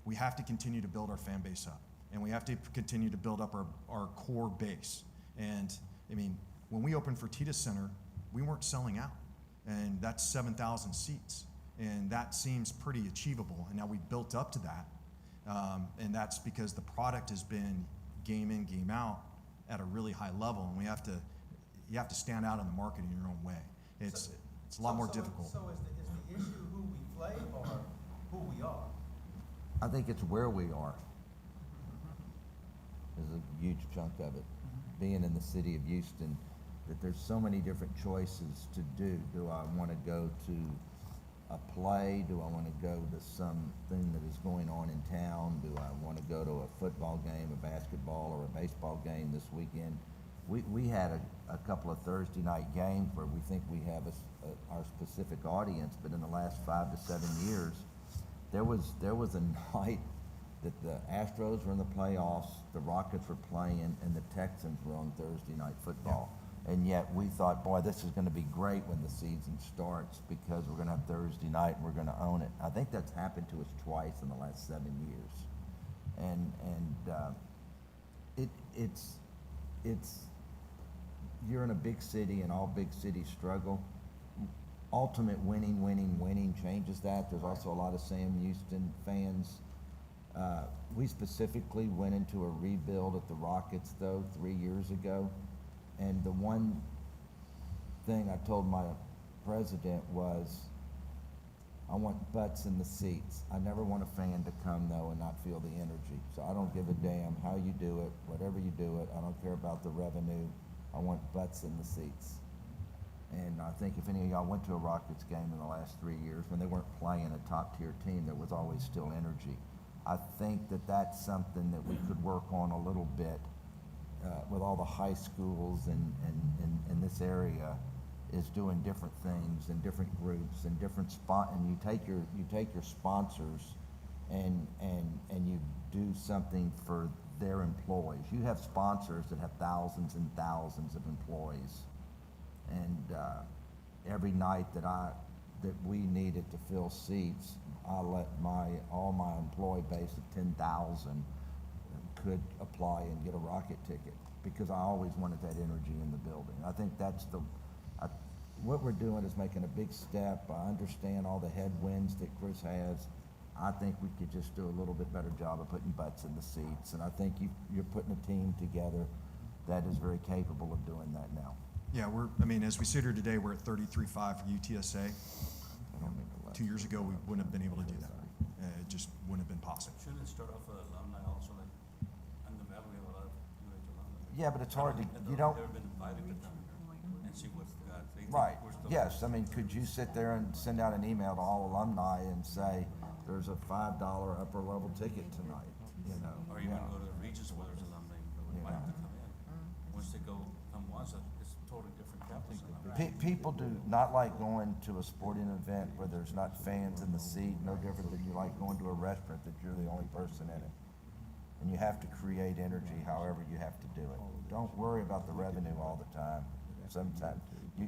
[SPEAKER 10] we have to continue to build our fan base up. And we have to continue to build up our core base. And I mean, when we opened Fertitta Center, we weren't selling out. And that's 7,000 seats. And that seems pretty achievable. And now we've built up to that. And that's because the product has been game in, game out at a really high level. And you have to stand out in the market in your own way. It's a lot more difficult.
[SPEAKER 11] So is the issue who we play or who we are?
[SPEAKER 1] I think it's where we are. There's a huge chunk of it. Being in the city of Houston, that there's so many different choices to do. Do I want to go to a play? Do I want to go to something that is going on in town? Do I want to go to a football game, a basketball, or a baseball game this weekend? We had a couple of Thursday night games where we think we have our specific audience, but in the last 5 to 7 years, there was a night that the Astros were in the playoffs, the Rockets were playing, and the Texans were on Thursday night football. Yeah. And yet we thought, boy, this is going to be great when the season starts because we're going to have Thursday night and we're going to own it. I think that's happened to us twice in the last 7 years. And it's you're in a big city and all big cities struggle. Ultimate winning changes that. There's also a lot of Sam Houston fans. We specifically went into a rebuild at the Rockets, though, 3 years ago. And the one thing I told my president was, I want butts in the seats. I never want a fan to come though and not feel the energy. So I don't give a damn how you do it, whatever you do it. I don't care about the revenue. I want butts in the seats. And I think if any of y'all went to a Rockets game in the last 3 years, when they weren't playing a top-tier team, there was always still energy. I think that that's something that we could work on a little bit with all the high schools in this area, is doing different things and different groups and different and you take your sponsors and you do something for their employees. You have sponsors that have thousands and thousands of employees. And every night that we needed to fill seats, I let all my employee base of 10,000 could apply and get a Rocket ticket, because I always wanted that energy in the building. I think that's what we're doing is making a big step. I understand all the headwinds that Chris has. I think we could just do a little bit better job of putting butts in the seats, and I think you're putting a team together that is very capable of doing that now.
[SPEAKER 10] Yeah, as we sit here today, we're at 33.5 for UTSA. 2 years ago, we wouldn't have been able to do that. It just wouldn't have been possible.
[SPEAKER 12] Shouldn't it start off with alumni also, like, on the map, we have a lot of UH alumni.
[SPEAKER 1] Yeah, but it's hard to,
[SPEAKER 12] They've never been invited to come here and see what they think
[SPEAKER 1] Right,
[SPEAKER 12] we're still.
[SPEAKER 1] yes, could you sit there and send out an email to all alumni and say, there's a $5 upper level ticket tonight,
[SPEAKER 12] Or even go to the Regis where there's alumni, invite them to come in. Once they come once, it's a totally different campus.
[SPEAKER 1] People do not like going to a sporting event where there's not fans in the seat, no different than you like going to a restaurant that you're the only person in it. And you have to create energy however you have to do it. Don't worry about the revenue all the time. Sometimes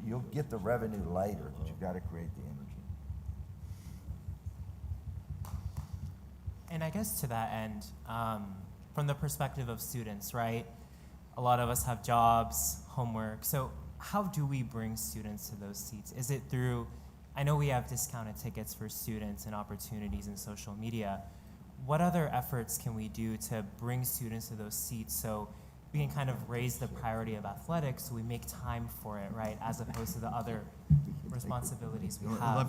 [SPEAKER 1] you'll get the revenue later, but you've got to create the energy.
[SPEAKER 5] And I guess to that end, from the perspective of students, right? A lot of us have jobs, homework. So how do we bring students to those seats? Is it through, I know we have discounted tickets for students and opportunities in social media. What other efforts can we do to bring students to those seats so we can kind of raise the priority of athletics so we make time for it, right? As opposed to the other responsibilities we have.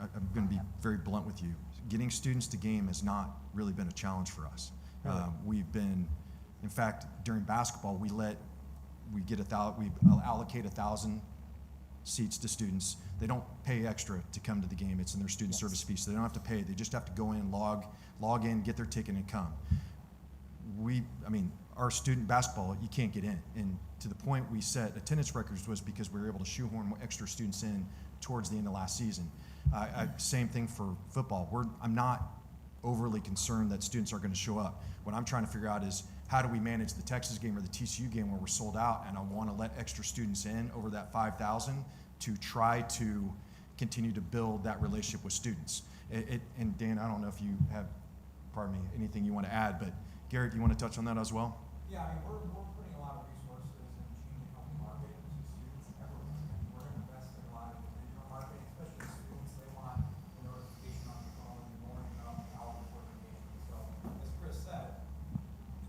[SPEAKER 10] I'm going to be very blunt with you. Getting students to game has not really been a challenge for us.
[SPEAKER 5] Really?
[SPEAKER 10] In fact, during basketball, we allocate 1,000 seats to students. They don't pay extra to come to the game. It's in their student service fee, so they don't have to pay. They just have to go in, log in, get their ticket, and come. Our student basketball, you can't get in. And to the point we set attendance records was because we were able to shoehorn extra students in towards the end of last season. Same thing for football. I'm not overly concerned that students are going to show up. What I'm trying to figure out is how do we manage the Texas game or the TCU game where we're sold out, and I want to let extra students in over that 5,000 to try to continue to build that relationship with students. And Dan, I don't know if you have, anything you want to add, but Garrett, do you want to touch on that as well?
[SPEAKER 13] Yeah, we're putting a lot of resources in Gene to help market to students everywhere. And we're investing a lot in digital marketing, especially students. They want a notification on their phone in the morning about the hour before the game. So, as Chris said,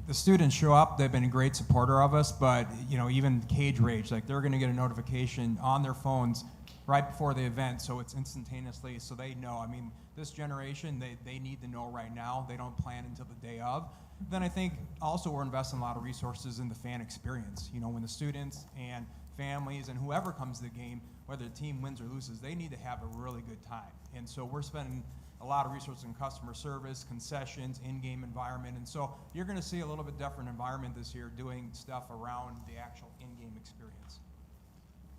[SPEAKER 13] the students show up. They've been a great supporter of us, but even Cage Rage, like they're going to get a notification on their phones right before the event, so it's instantaneously, so they know. This generation, they need to know right now. They don't plan until the day of. Then I think also we're investing a lot of resources in the fan experience. When the students and families and whoever comes to the game, whether the team wins or loses, they need to have a really good time. And so we're spending a lot of resources in customer service, concessions, in-game environment. And so you're going to see a little bit different environment this year doing stuff around the actual in-game experience.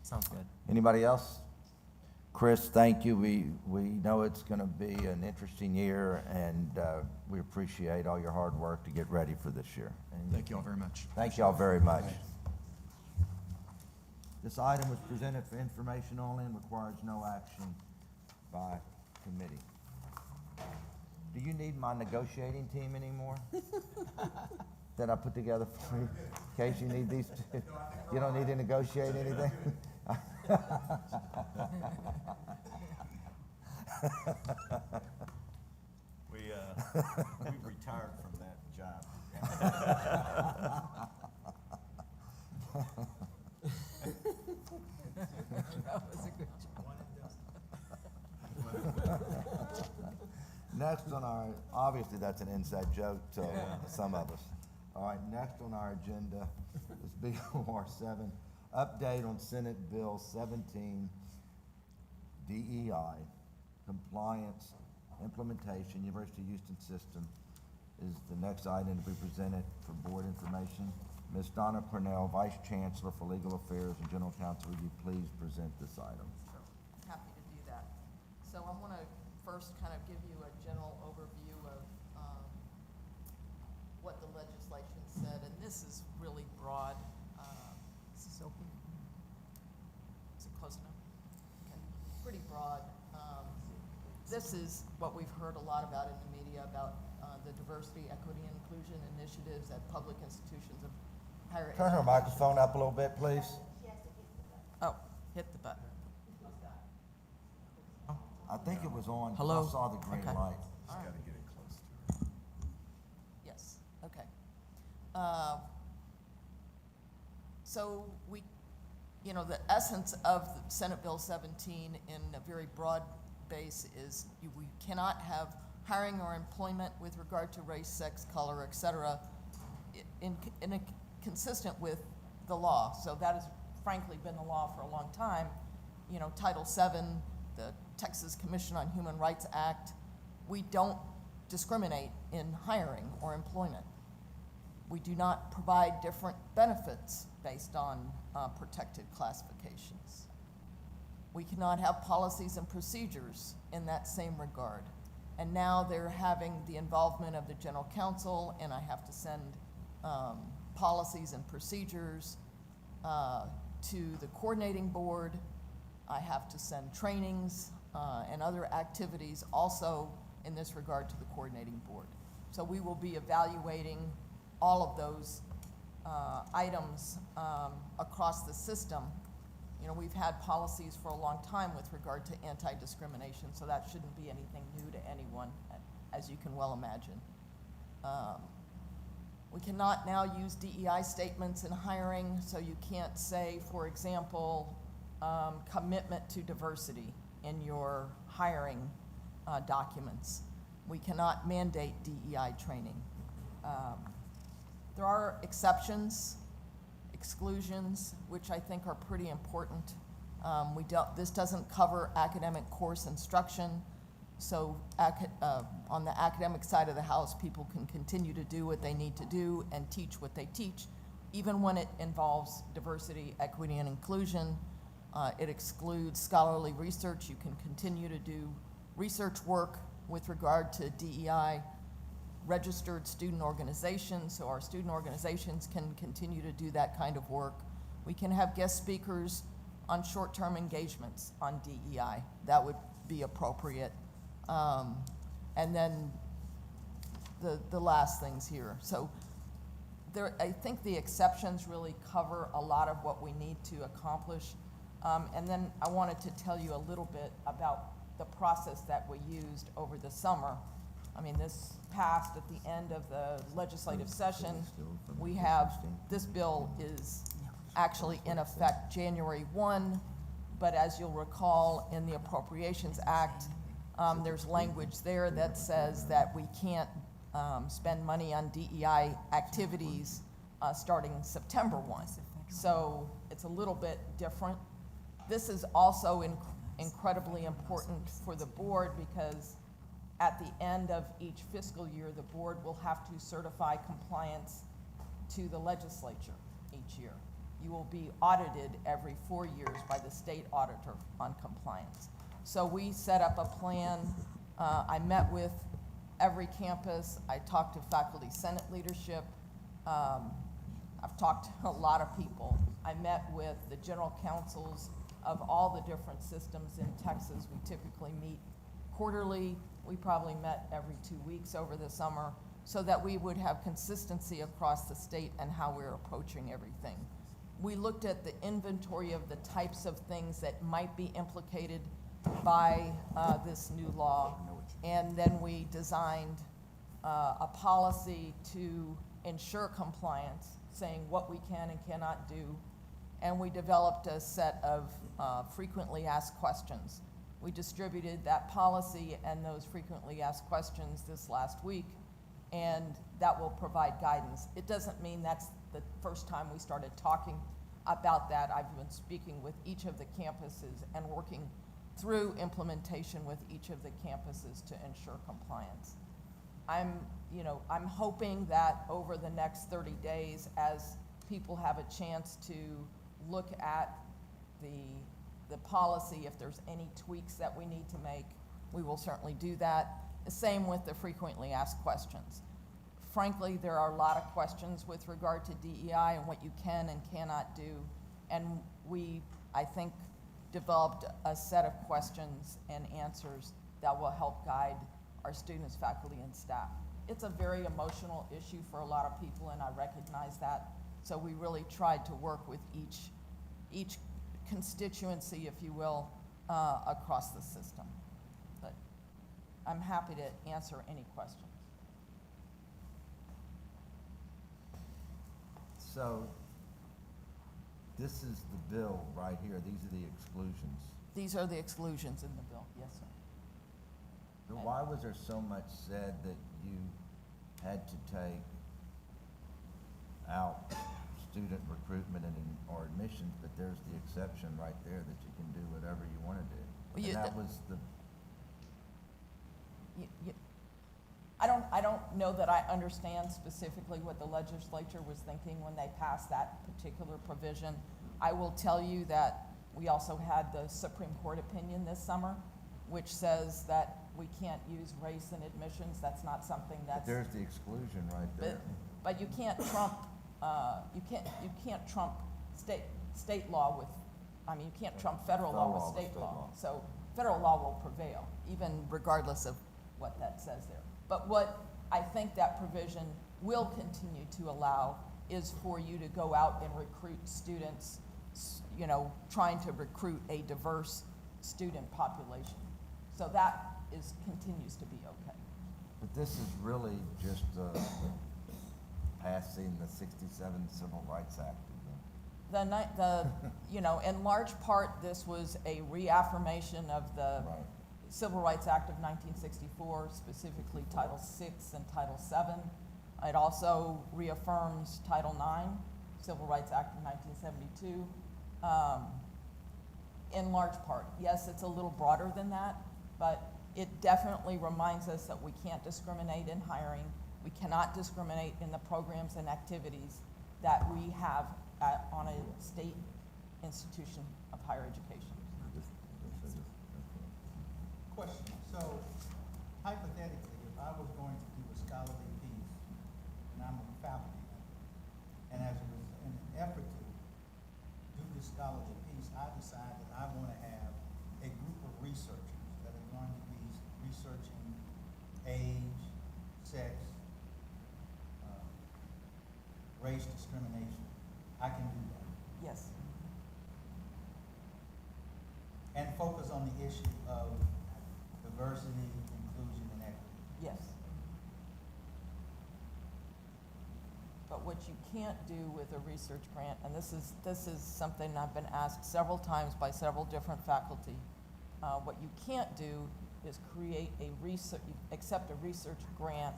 [SPEAKER 5] Sounds good.
[SPEAKER 1] Anybody else? Chris, thank you. We know it's going to be an interesting year, and we appreciate all your hard work to get ready for this year. And
[SPEAKER 10] Thank you all very much.
[SPEAKER 1] thank you all very much. This item was presented for information only and requires no action by committee. Do you need my negotiating team anymore that I put together for you in case you need these two? You don't need to negotiate anything?
[SPEAKER 4] We retired from that job.
[SPEAKER 2] That was a good job.
[SPEAKER 1] next on our, obviously that's an inside joke to some of us. All right, next on our agenda is BOR 7, update on Senate Bill 17, DEI, compliance, implementation, University of Houston system is the next item to be presented for board information. Ms. Donna Cornell, Vice Chancellor for Legal Affairs and General Counsel, would you please present this item?
[SPEAKER 14] Happy to do that. So I want to first kind of give you a general overview of what the legislation said, and this is really broad. This is open. Is it close enough? Okay. Pretty broad. This is what we've heard a lot about in the media about the diversity, equity, and inclusion initiatives at public institutions of higher education.
[SPEAKER 1] Turn her microphone up a little bit, please.
[SPEAKER 14] Oh, hit the button.
[SPEAKER 1] I think it was on.
[SPEAKER 14] Hello?
[SPEAKER 1] I saw the green
[SPEAKER 14] Okay.
[SPEAKER 1] light.
[SPEAKER 14] All right.
[SPEAKER 4] Gotta get it close to her.
[SPEAKER 14] Yes, okay. So we, the essence of the Senate Bill 17 in a very broad base is we cannot have hiring or employment with regard to race, sex, color, et cetera, consistent with the law. So that has frankly been the law for a long time. Title VII, the Texas Commission on Human Rights Act, we don't discriminate in hiring or employment. We do not provide different benefits based on protected classifications. We cannot have policies and procedures in that same regard. And now they're having the involvement of the general counsel, and I have to send policies and procedures to the coordinating board. I have to send trainings and other activities also in this regard to the coordinating board. So we will be evaluating all of those items across the system. We've had policies for a long time with regard to anti-discrimination, so that shouldn't be anything new to anyone, as you can well imagine. We cannot now use DEI statements in hiring, so you can't say, for example, commitment to diversity in your hiring documents. We cannot mandate DEI training. There are exceptions, exclusions, which I think are pretty important. This doesn't cover academic course instruction, so on the academic side of the house, people can continue to do what they need to do and teach what they teach, even when it involves diversity, equity, and inclusion. It excludes scholarly research. You can continue to do research work with regard to DEI. Registered student organizations, so our student organizations can continue to do that kind of work. We can have guest speakers on short-term engagements on DEI. That would be appropriate. And then the last things here. So I think the exceptions really cover a lot of what we need to accomplish. And then I wanted to tell you a little bit about the process that we used over the summer. This passed at the end of the legislative session. This bill is actually in effect January 1, but as you'll recall, in the Appropriations Act, there's language there that says that we can't spend money on DEI activities starting September 1. So it's a little bit different. This is also incredibly important for the board because at the end of each fiscal year, the board will have to certify compliance to the legislature each year. You will be audited every 4 years by the state auditor on compliance. So we set up a plan. I met with every campus. I talked to faculty senate leadership. I've talked to a lot of people. I met with the general counsels of all the different systems in Texas. We typically meet quarterly. We probably met every 2 weeks over the summer so that we would have consistency across the state and how we're approaching everything. We looked at the inventory of the types of things that might be implicated by this new law, and then we designed a policy to ensure compliance, saying what we can and cannot do, and we developed a set of frequently asked questions. We distributed that policy and those frequently asked questions this last week, and that will provide guidance. It doesn't mean that's the first time we started talking about that. I've been speaking with each of the campuses and working through implementation with each of the campuses to ensure compliance. I'm hoping that over the next 30 days, as people have a chance to look at the policy, if there's any tweaks that we need to make, we will certainly do that. The same with the frequently asked questions. Frankly, there are a lot of questions with regard to DEI and what you can and cannot do. And we, I think, developed a set of questions and answers that will help guide our students, faculty, and staff. It's a very emotional issue for a lot of people, and I recognize that. So we really tried to work with each constituency, if you will, across the system. But I'm happy to answer any questions.
[SPEAKER 1] So, this is the bill right here. These are the exclusions.
[SPEAKER 14] These are the exclusions in the bill, yes, sir.
[SPEAKER 1] So why was there so much said that you had to take out student recruitment or admissions, but there's the exception right there that you can do whatever you want to do?
[SPEAKER 14] Well,
[SPEAKER 1] And that was the,
[SPEAKER 14] I don't know that I understand specifically what the legislature was thinking when they passed that particular provision. I will tell you that we also had the Supreme Court opinion this summer, which says that we can't use race in admissions. That's not something
[SPEAKER 1] but
[SPEAKER 14] that's.
[SPEAKER 1] there's the exclusion right there.
[SPEAKER 14] But you can't trump, you can't trump state law with, you can't trump federal law with state law. So federal law will prevail, even regardless of what that says there. But what I think that provision will continue to allow is for you to go out and recruit students, trying to recruit a diverse student population. So that continues to be okay.
[SPEAKER 1] But this is really just passing the 67 Civil Rights Act.
[SPEAKER 14] In large part, this was a reaffirmation of the
[SPEAKER 1] Right.
[SPEAKER 14] Civil Rights Act of 1964, specifically Title VI and Title VII. It also reaffirms Title IX, Civil Rights Act of 1972. In large part, yes, it's a little broader than that, but it definitely reminds us that we can't discriminate in hiring. We cannot discriminate in the programs and activities that we have on a state institution of higher education.
[SPEAKER 11] Question, so hypothetically, if I was going to do a scholarly piece, and I'm a faculty member, and in an effort to do this scholarly piece, I decide that I want to have a group of researchers that are going to be researching age, sex, race discrimination. I can do that.
[SPEAKER 14] Yes.
[SPEAKER 11] And focus on the issue of diversity, inclusion, and equity.
[SPEAKER 14] Yes. But what you can't do with a research grant, and this is something I've been asked several times by several different faculty, what you can't do is accept a research grant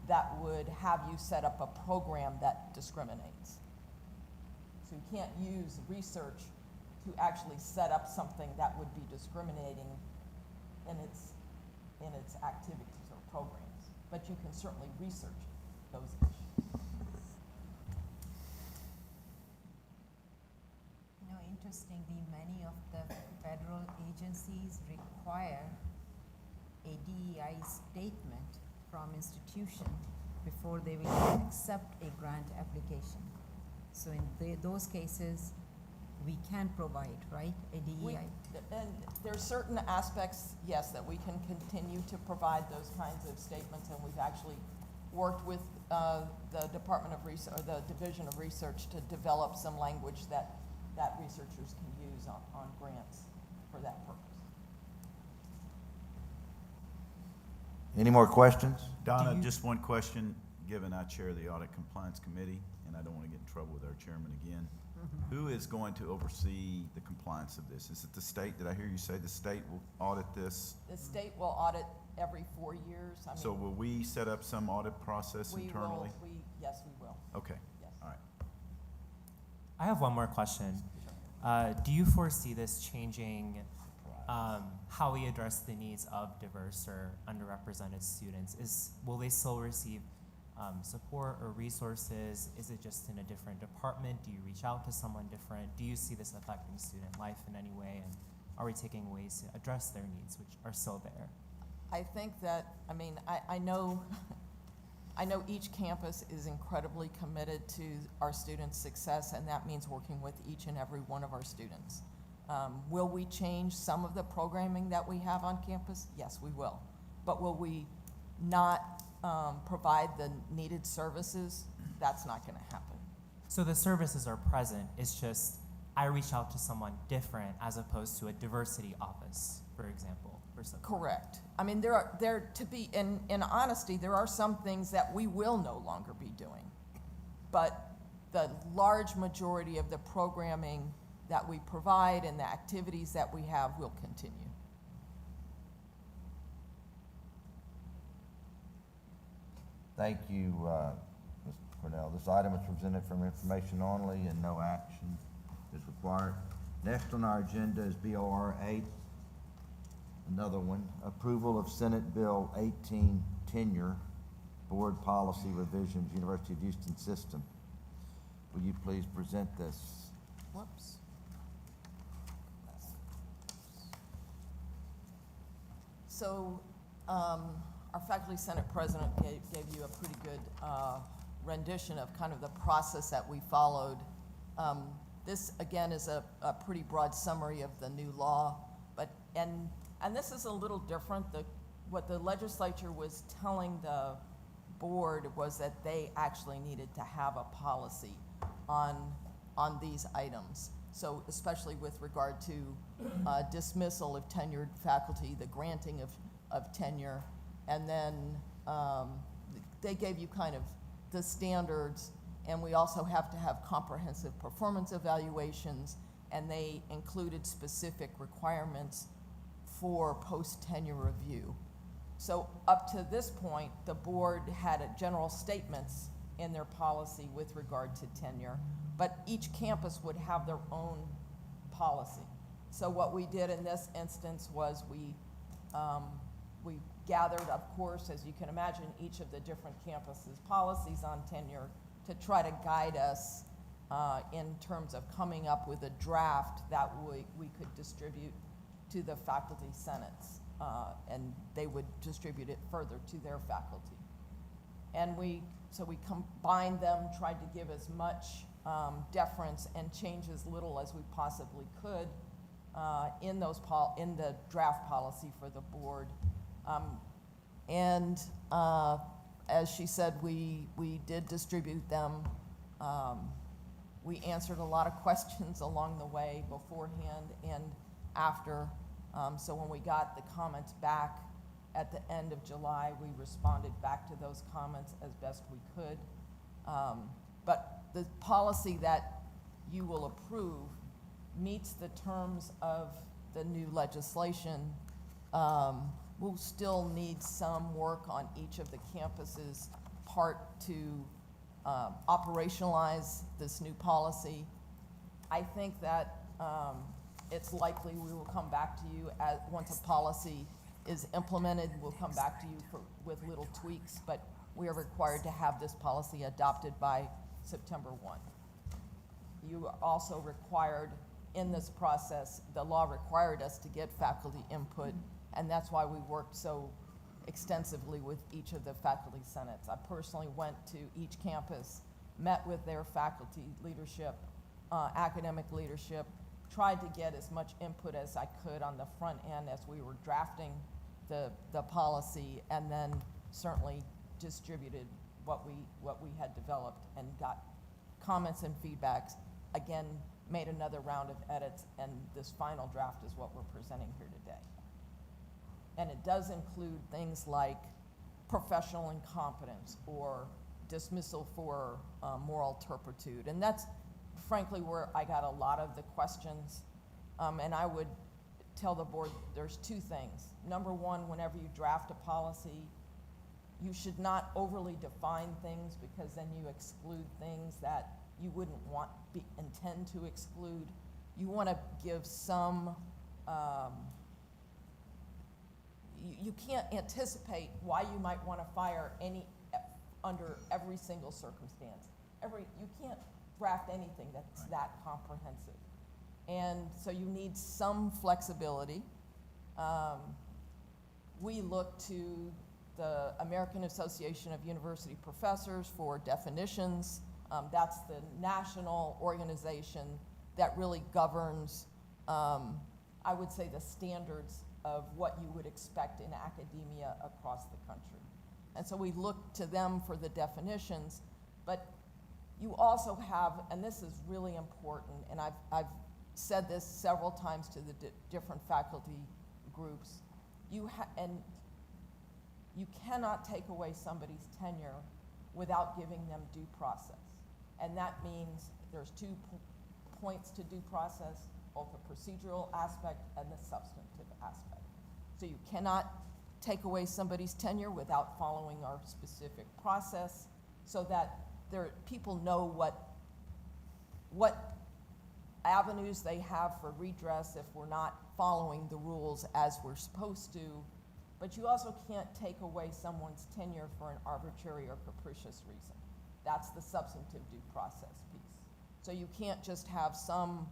[SPEAKER 14] that would have you set up a program that discriminates. So you can't use research to actually set up something that would be discriminating in its activities or programs. But you can certainly research those issues.
[SPEAKER 2] Interestingly, many of the federal agencies require a DEI statement from institution before they will accept a grant application. So in those cases, we can provide, right, a DEI?
[SPEAKER 14] And there's certain aspects, yes, that we can continue to provide those kinds of statements, and we've actually worked with the Department of Research, or the Division of Research, to develop some language that researchers can use on grants for that purpose.
[SPEAKER 1] Any more questions?
[SPEAKER 4] Donna, just one question, given I chair the Audit Compliance Committee, and I don't want to get in trouble with our chairman again. Who is going to oversee the compliance of this? Is it the state? Did I hear you say the state will audit this?
[SPEAKER 14] The state will audit every 4 years. I
[SPEAKER 4] So
[SPEAKER 14] mean,
[SPEAKER 4] will we set up some audit process
[SPEAKER 14] we
[SPEAKER 4] internally?
[SPEAKER 14] will, yes, we will,
[SPEAKER 4] Okay,
[SPEAKER 14] yes.
[SPEAKER 4] all right.
[SPEAKER 5] I have one more question. Do you foresee this changing how we address the needs of diverse or underrepresented students? Will they still receive support or resources? Is it just in a different department? Do you reach out to someone different? Do you see this affecting student life in any way? And are we taking ways to address their needs, which are still there?
[SPEAKER 14] I think that, I mean, I know, I know each campus is incredibly committed to our students' success, and that means working with each and every one of our students. Will we change some of the programming that we have on campus? Yes, we will. But will we not provide the needed services? That's not going to happen.
[SPEAKER 5] So the services are present, it's just I reach out to someone different as opposed to a diversity office, for example, or something.
[SPEAKER 14] Correct. I mean, to be, in honesty, there are some things that we will no longer be doing. But the large majority of the programming that we provide and the activities that we have will continue.
[SPEAKER 1] Thank you, Mr. Cornell. This item is presented for information only and no action is required. Next on our agenda is BOR 8, another one, approval of Senate Bill 18, tenure, board policy revisions, University of Houston system. Will you please present this?
[SPEAKER 14] Whoops. So, our faculty senate president gave you a pretty good rendition of kind of the process that we followed. This, again, is a pretty broad summary of the new law, but, and this is a little different. What the legislature was telling the board was that they actually needed to have a policy on these items. So especially with regard to dismissal of tenured faculty, the granting of tenure, and then they gave you kind of the standards, and we also have to have comprehensive performance evaluations, and they included specific requirements for post-tenure review. So up to this point, the board had a general statements in their policy with regard to tenure, but each campus would have their own policy. So what we did in this instance was we gathered, of course, as you can imagine, each of the different campuses' policies on tenure to try to guide us in terms of coming up with a draft that we could distribute to the faculty senates, and they would distribute it further to their faculty. And so we combined them, tried to give as much deference and change as little as we possibly could in the draft policy for the board. As she said, we did distribute them. We answered a lot of questions along the way, beforehand and after. So when we got the comments back at the end of July, we responded back to those comments as best we could. But the policy that you will approve meets the terms of the new legislation. We'll still need some work on each of the campuses' part to operationalize this new policy. I think that it's likely we will come back to you once a policy is implemented. We'll come back to you with little tweaks, but we are required to have this policy adopted by September 1. You are also required in this process, the law required us to get faculty input, and that's why we worked so extensively with each of the faculty senates. I personally went to each campus, met with their faculty leadership, academic leadership, tried to get as much input as I could on the front end as we were drafting the policy, and then certainly distributed what we had developed and got comments and feedbacks. Again, made another round of edits, and this final draft is what we're presenting here today. And it does include things like professional incompetence or dismissal for moral turpitude. And frankly where I got a lot of the questions. And I would tell the board there's two things. Number one, whenever you draft a policy, you should not overly define things because then you exclude things that you wouldn't intend to exclude. You want to give some, you can't anticipate why you might want to fire under every single circumstance. You can't draft anything that's that comprehensive. And so you need some flexibility. We look to the American Association of University Professors for definitions. That's the national organization that really governs, I would say, the standards of what you would expect in academia across the country. And so we look to them for the definitions, but you also have, and this is really important, and I've said this several times to the different faculty groups, you cannot take away somebody's tenure without giving them due process. And that means there's two points to due process, both the procedural aspect and the substantive aspect. So you cannot take away somebody's tenure without following our specific process so that people know what avenues they have for redress if we're not following the rules as we're supposed to. But you also can't take away someone's tenure for an arbitrary or capricious reason. That's the substantive due process piece. So you can't just have some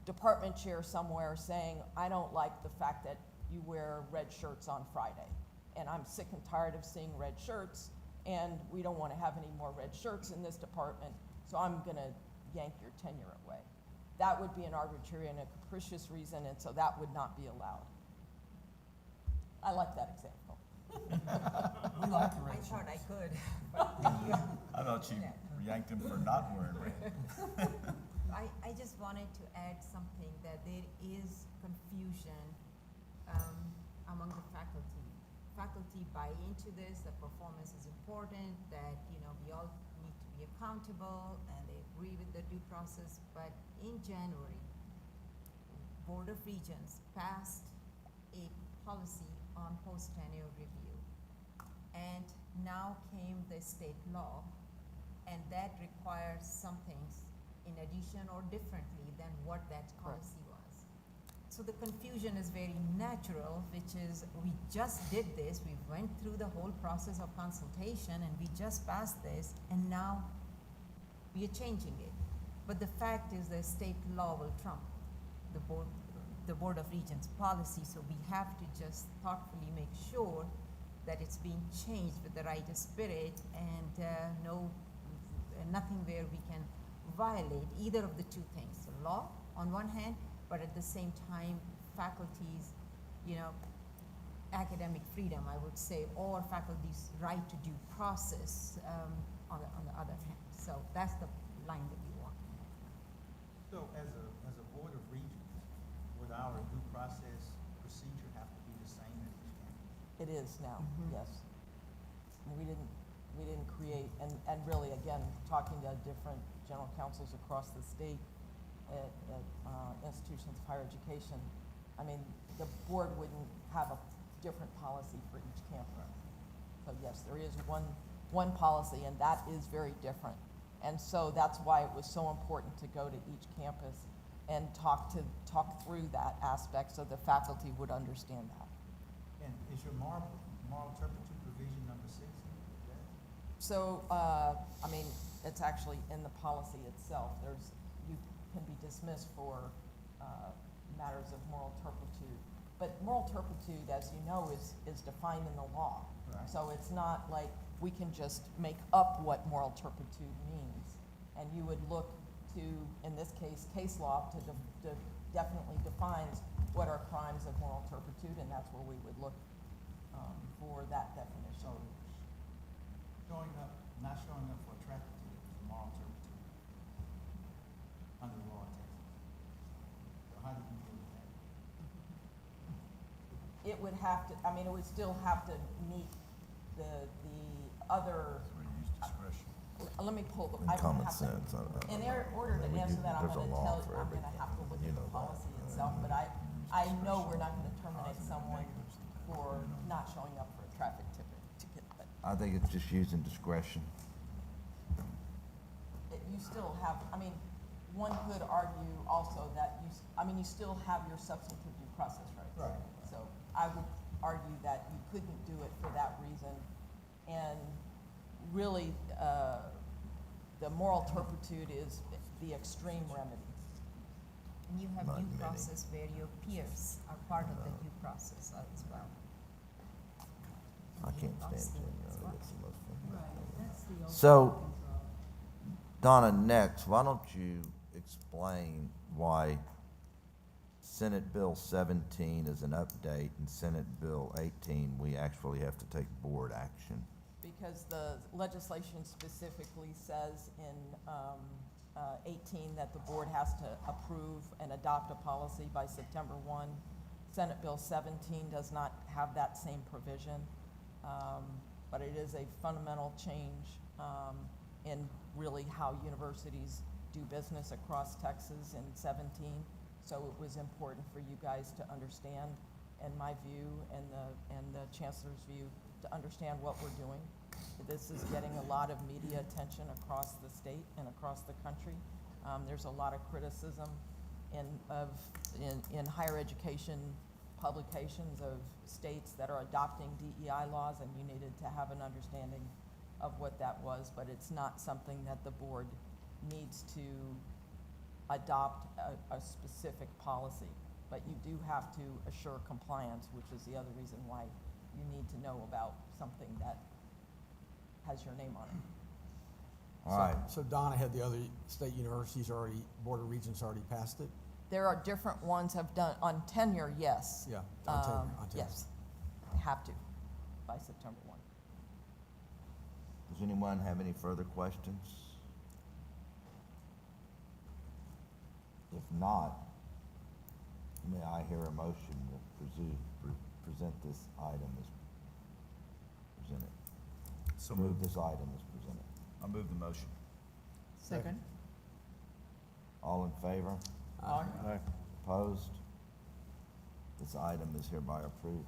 [SPEAKER 14] department chair somewhere saying, I don't like the fact that you wear red shirts on Friday, and I'm sick and tired of seeing red shirts, and we don't want to have any more red shirts in this department, so I'm going to yank your tenure away. That would be an arbitrary and a capricious reason, and so that would not be allowed. I like that example.
[SPEAKER 8] We like the
[SPEAKER 2] I
[SPEAKER 8] red
[SPEAKER 2] thought I
[SPEAKER 8] shirts.
[SPEAKER 2] could.
[SPEAKER 4] I thought you yanked him for not wearing red.
[SPEAKER 2] I just wanted to add something, that there is confusion among the faculty. Faculty buy into this, that performance is important, that we all need to be accountable, and they agree with the due process. But in January, Board of Regents passed a policy on post-tenure review. And now came the state law, and that requires some things in addition or differently than what that policy was. So the confusion is very natural, which is we just did this, we went through the whole process of consultation, and we just passed this, and now we are changing it. But the fact is the state law will trump the Board of Regents policy, so we have to just thoughtfully make sure that it's being changed with the right spirit, and nothing where we can violate either of the two things, the law on one hand, but at the same time faculty's academic freedom, I would say, or faculty's right to due process on the other hand. So that's the line that we walk.
[SPEAKER 11] So as a Board of Regents, would our due process procedure have to be the same at each campus?
[SPEAKER 14] It is now, yes. We didn't create, and really, again, talking to different general counsels across the state at institutions of higher education, I mean, the board wouldn't have a different policy for each campus. So yes, there is one policy, and that is very different. And so that's why it was so important to go to each campus and talk through that aspect so the faculty would understand that.
[SPEAKER 11] And is your moral turpitude provision number 6?
[SPEAKER 14] So, I mean, it's actually in the policy itself. You can be dismissed for matters of moral turpitude. But moral turpitude, as you know, is defined in the law.
[SPEAKER 11] Right.
[SPEAKER 14] So it's not like we can just make up what moral turpitude means. And you would look to, in this case law, to definitely defines what are crimes of moral turpitude, and that's where we would look for that definition.
[SPEAKER 11] So not showing up for a traffic ticket is moral turpitude under the law of Texas. So how do you deal with that?
[SPEAKER 14] It would have to, I mean, it would still have to meet the other,
[SPEAKER 4] So we use discretion.
[SPEAKER 14] let me pull the, I don't
[SPEAKER 1] Common
[SPEAKER 14] have to.
[SPEAKER 1] sense.
[SPEAKER 14] In order to answer that, I'm
[SPEAKER 1] there's a
[SPEAKER 14] gonna
[SPEAKER 1] law
[SPEAKER 14] tell,
[SPEAKER 1] for
[SPEAKER 14] I'm gonna
[SPEAKER 1] everything,
[SPEAKER 14] have to look
[SPEAKER 1] you
[SPEAKER 14] at
[SPEAKER 1] know
[SPEAKER 14] the
[SPEAKER 1] that.
[SPEAKER 14] policy itself, but I know we're not gonna terminate someone for not showing up for a traffic ticket, but
[SPEAKER 1] I think it's just using discretion.
[SPEAKER 14] you still have, I mean, one could argue also that you still have your substantive due process rights.
[SPEAKER 11] Right.
[SPEAKER 14] So I would argue that you couldn't do it for that reason. And really, the moral turpitude is the extreme remedy.
[SPEAKER 2] And you have
[SPEAKER 1] Not
[SPEAKER 2] due
[SPEAKER 1] many.
[SPEAKER 2] process where your peers are part of the due process as well.
[SPEAKER 1] I can't stand
[SPEAKER 2] Lost
[SPEAKER 1] Jim,
[SPEAKER 2] it as well.
[SPEAKER 1] that's the most fun.
[SPEAKER 3] That's the ultimate
[SPEAKER 1] So,
[SPEAKER 3] control.
[SPEAKER 1] Donna, next, why don't you explain why Senate Bill 17 is an update and Senate Bill 18, we actually have to take board action?
[SPEAKER 14] Because the legislation specifically says in 18 that the board has to approve and adopt a policy by September 1. Senate Bill 17 does not have that same provision, but it is a fundamental change in really how universities do business across Texas in 17. So it was important for you guys to understand, in my view and the chancellor's view, to understand what we're doing. This is getting a lot of media attention across the state and across the country. There's a lot of criticism in higher education publications of states that are adopting DEI laws, and you needed to have an understanding of what that was, but it's not something that the board needs to adopt a specific policy. But you do have to assure compliance, which is the other reason why you need to know about something that has your name on it.
[SPEAKER 1] All right,
[SPEAKER 8] So Donna, had the other state universities already, Board of Regents already passed it?
[SPEAKER 14] There are different ones have done, on tenure, yes.
[SPEAKER 8] Yeah, on tenure, on tenure.
[SPEAKER 14] Yes, they have to, by September 1.
[SPEAKER 1] does anyone have any further questions? If not, may I hear a motion to present this item as presented?
[SPEAKER 4] So
[SPEAKER 1] Move
[SPEAKER 4] moved.
[SPEAKER 1] this item as presented.
[SPEAKER 4] I move the motion.
[SPEAKER 8] Second.
[SPEAKER 1] All in favor?
[SPEAKER 9] Aye.
[SPEAKER 1] Opposed? This item is hereby approved.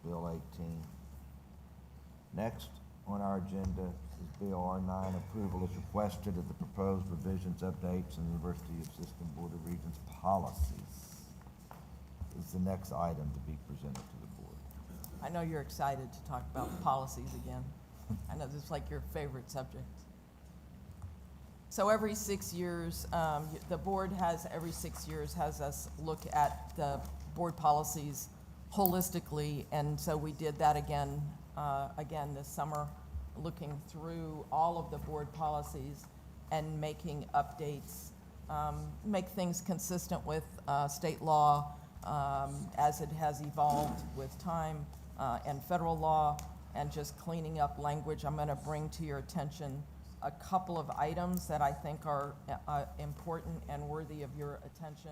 [SPEAKER 1] Bill 18. Next on our agenda is Bill R9. Approval is requested of the proposed revisions, updates, and University of System Board of Regents policies. Is the next item to be presented to the board.
[SPEAKER 14] I know you're excited to talk about policies again. I know this is like your favorite subject. So every 6 years, the board has, every 6 years, has us look at the board policies holistically, and so we did that again this summer, looking through all of the board policies and making updates, make things consistent with state law as it has evolved with time, and federal law, and just cleaning up language. I'm going to bring to your attention a couple of items that I think are important and worthy of your attention.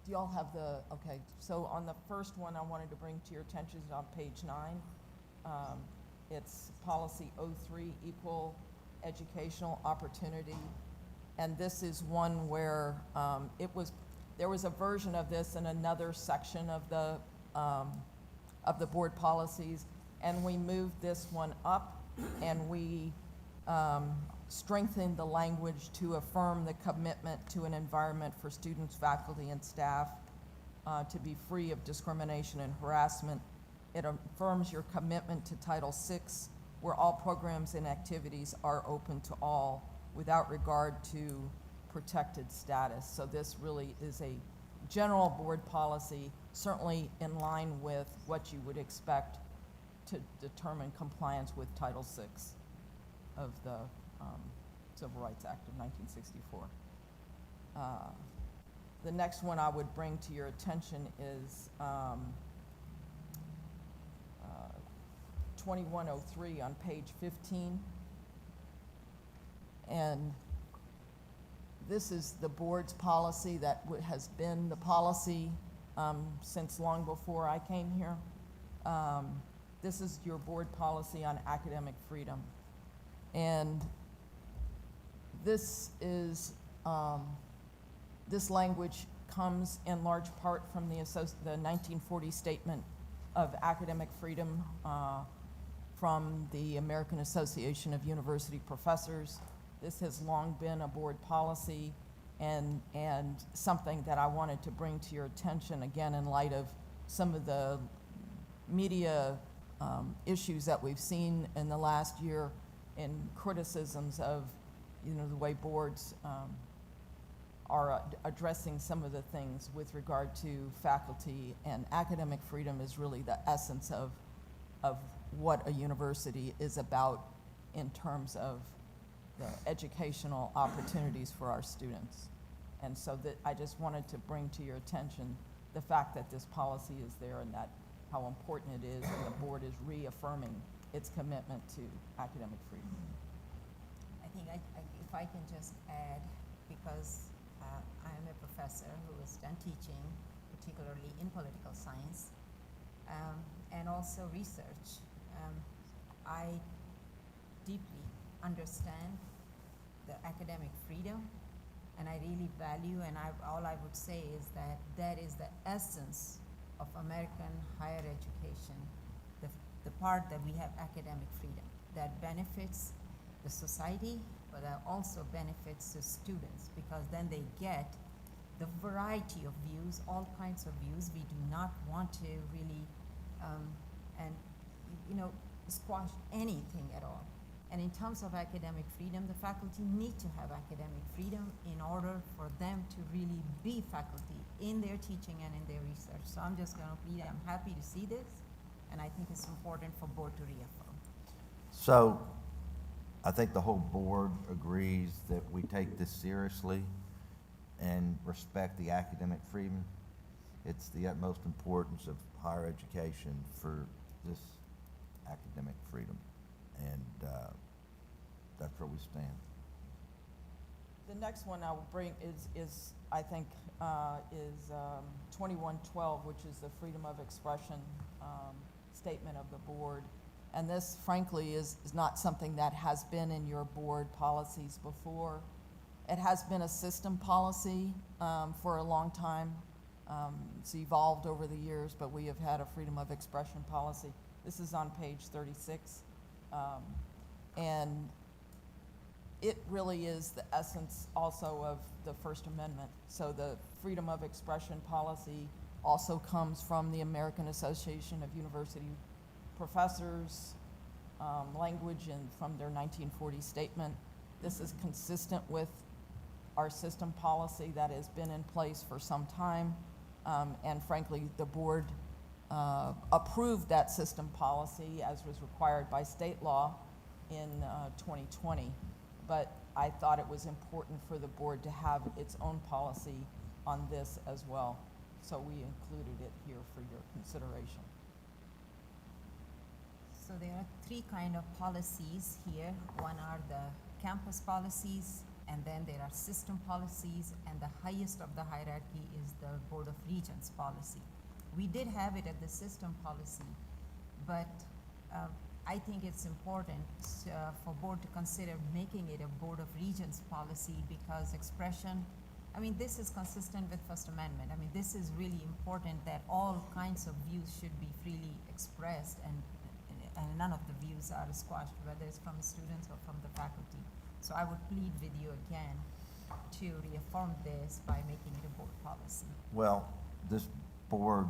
[SPEAKER 14] Do y'all have okay, so on the first one I wanted to bring to your attention is on page 9. It's policy 03, equal educational opportunity. And this is one where there was a version of this in another section of the board policies, and we moved this one up, and we strengthened the language to affirm the commitment to an environment for students, faculty, and staff to be free of discrimination and harassment. It affirms your commitment to Title VI, where all programs and activities are open to all without regard to protected status. So this really is a general board policy, certainly in line with what you would expect to determine compliance with Title VI of the Civil Rights Act of 1964. The next one I would bring to your attention is 2103 on page 15. And this is the board's policy that has been the policy since long before I came here. this is your board policy on academic freedom. And this is, this language comes in large part from the 1940 Statement of Academic Freedom from the American Association of University Professors. This has long been a board policy and something that I wanted to bring to your attention, again, in light of some of the media issues that we've seen in the last year in criticisms of, you know, the way boards are addressing some of the things with regard to faculty, and academic freedom is really the essence of what a university is about in terms of the educational opportunities for our students. And so that I just wanted to bring to your attention the fact that this policy is there and that how important it is, and the board is reaffirming its commitment to academic freedom.
[SPEAKER 2] I think if I can just add, because I am a professor who has done teaching, particularly in political science, and also research. I deeply understand the academic freedom, and I really value, and all I would say is that that is the essence of American higher education, the part that we have academic freedom, that benefits the society, but that also benefits the students, because then they get the variety of views, all kinds of views. We do not want to really, squash anything at all. And in terms of academic freedom, the faculty need to have academic freedom in order for them to really be faculty in their teaching and in their research. So I'm just going to plead, I'm happy to see this, and I think it's important for board to reaffirm.
[SPEAKER 1] So I think the whole board agrees that we take this seriously and respect the academic freedom. It's the utmost importance of higher education for this academic freedom. And that's where we stand.
[SPEAKER 14] The next one I will bring is I think, 2112, which is the freedom of expression statement of the board. And this, frankly, is not something that has been in your board policies before. It has been a system policy for a long time. It's evolved over the years, but we have had a freedom of expression policy. This is on page 36. And it really is the essence also of the First Amendment. So the freedom of expression policy also comes from the American Association of University Professors, language and from their 1940 statement. This is consistent with our system policy that has been in place for some time. And frankly, the board approved that system policy as was required by state law in 2020. But I thought it was important for the board to have its own policy on this as well. So we included it here for your consideration.
[SPEAKER 2] So there are three kind of policies here. One are the campus policies, and then there are system policies, and the highest of the hierarchy is the Board of Regents policy. We did have it at the system policy, but I think it's important for board to consider making it a Board of Regents policy, because expression, I mean, this is consistent with First Amendment. I mean, this is really important that all kinds of views should be freely expressed, and none of the views are squashed, whether it's from students or from the faculty. So I would plead with you again to reaffirm this by making it a board policy.
[SPEAKER 1] Well, this board,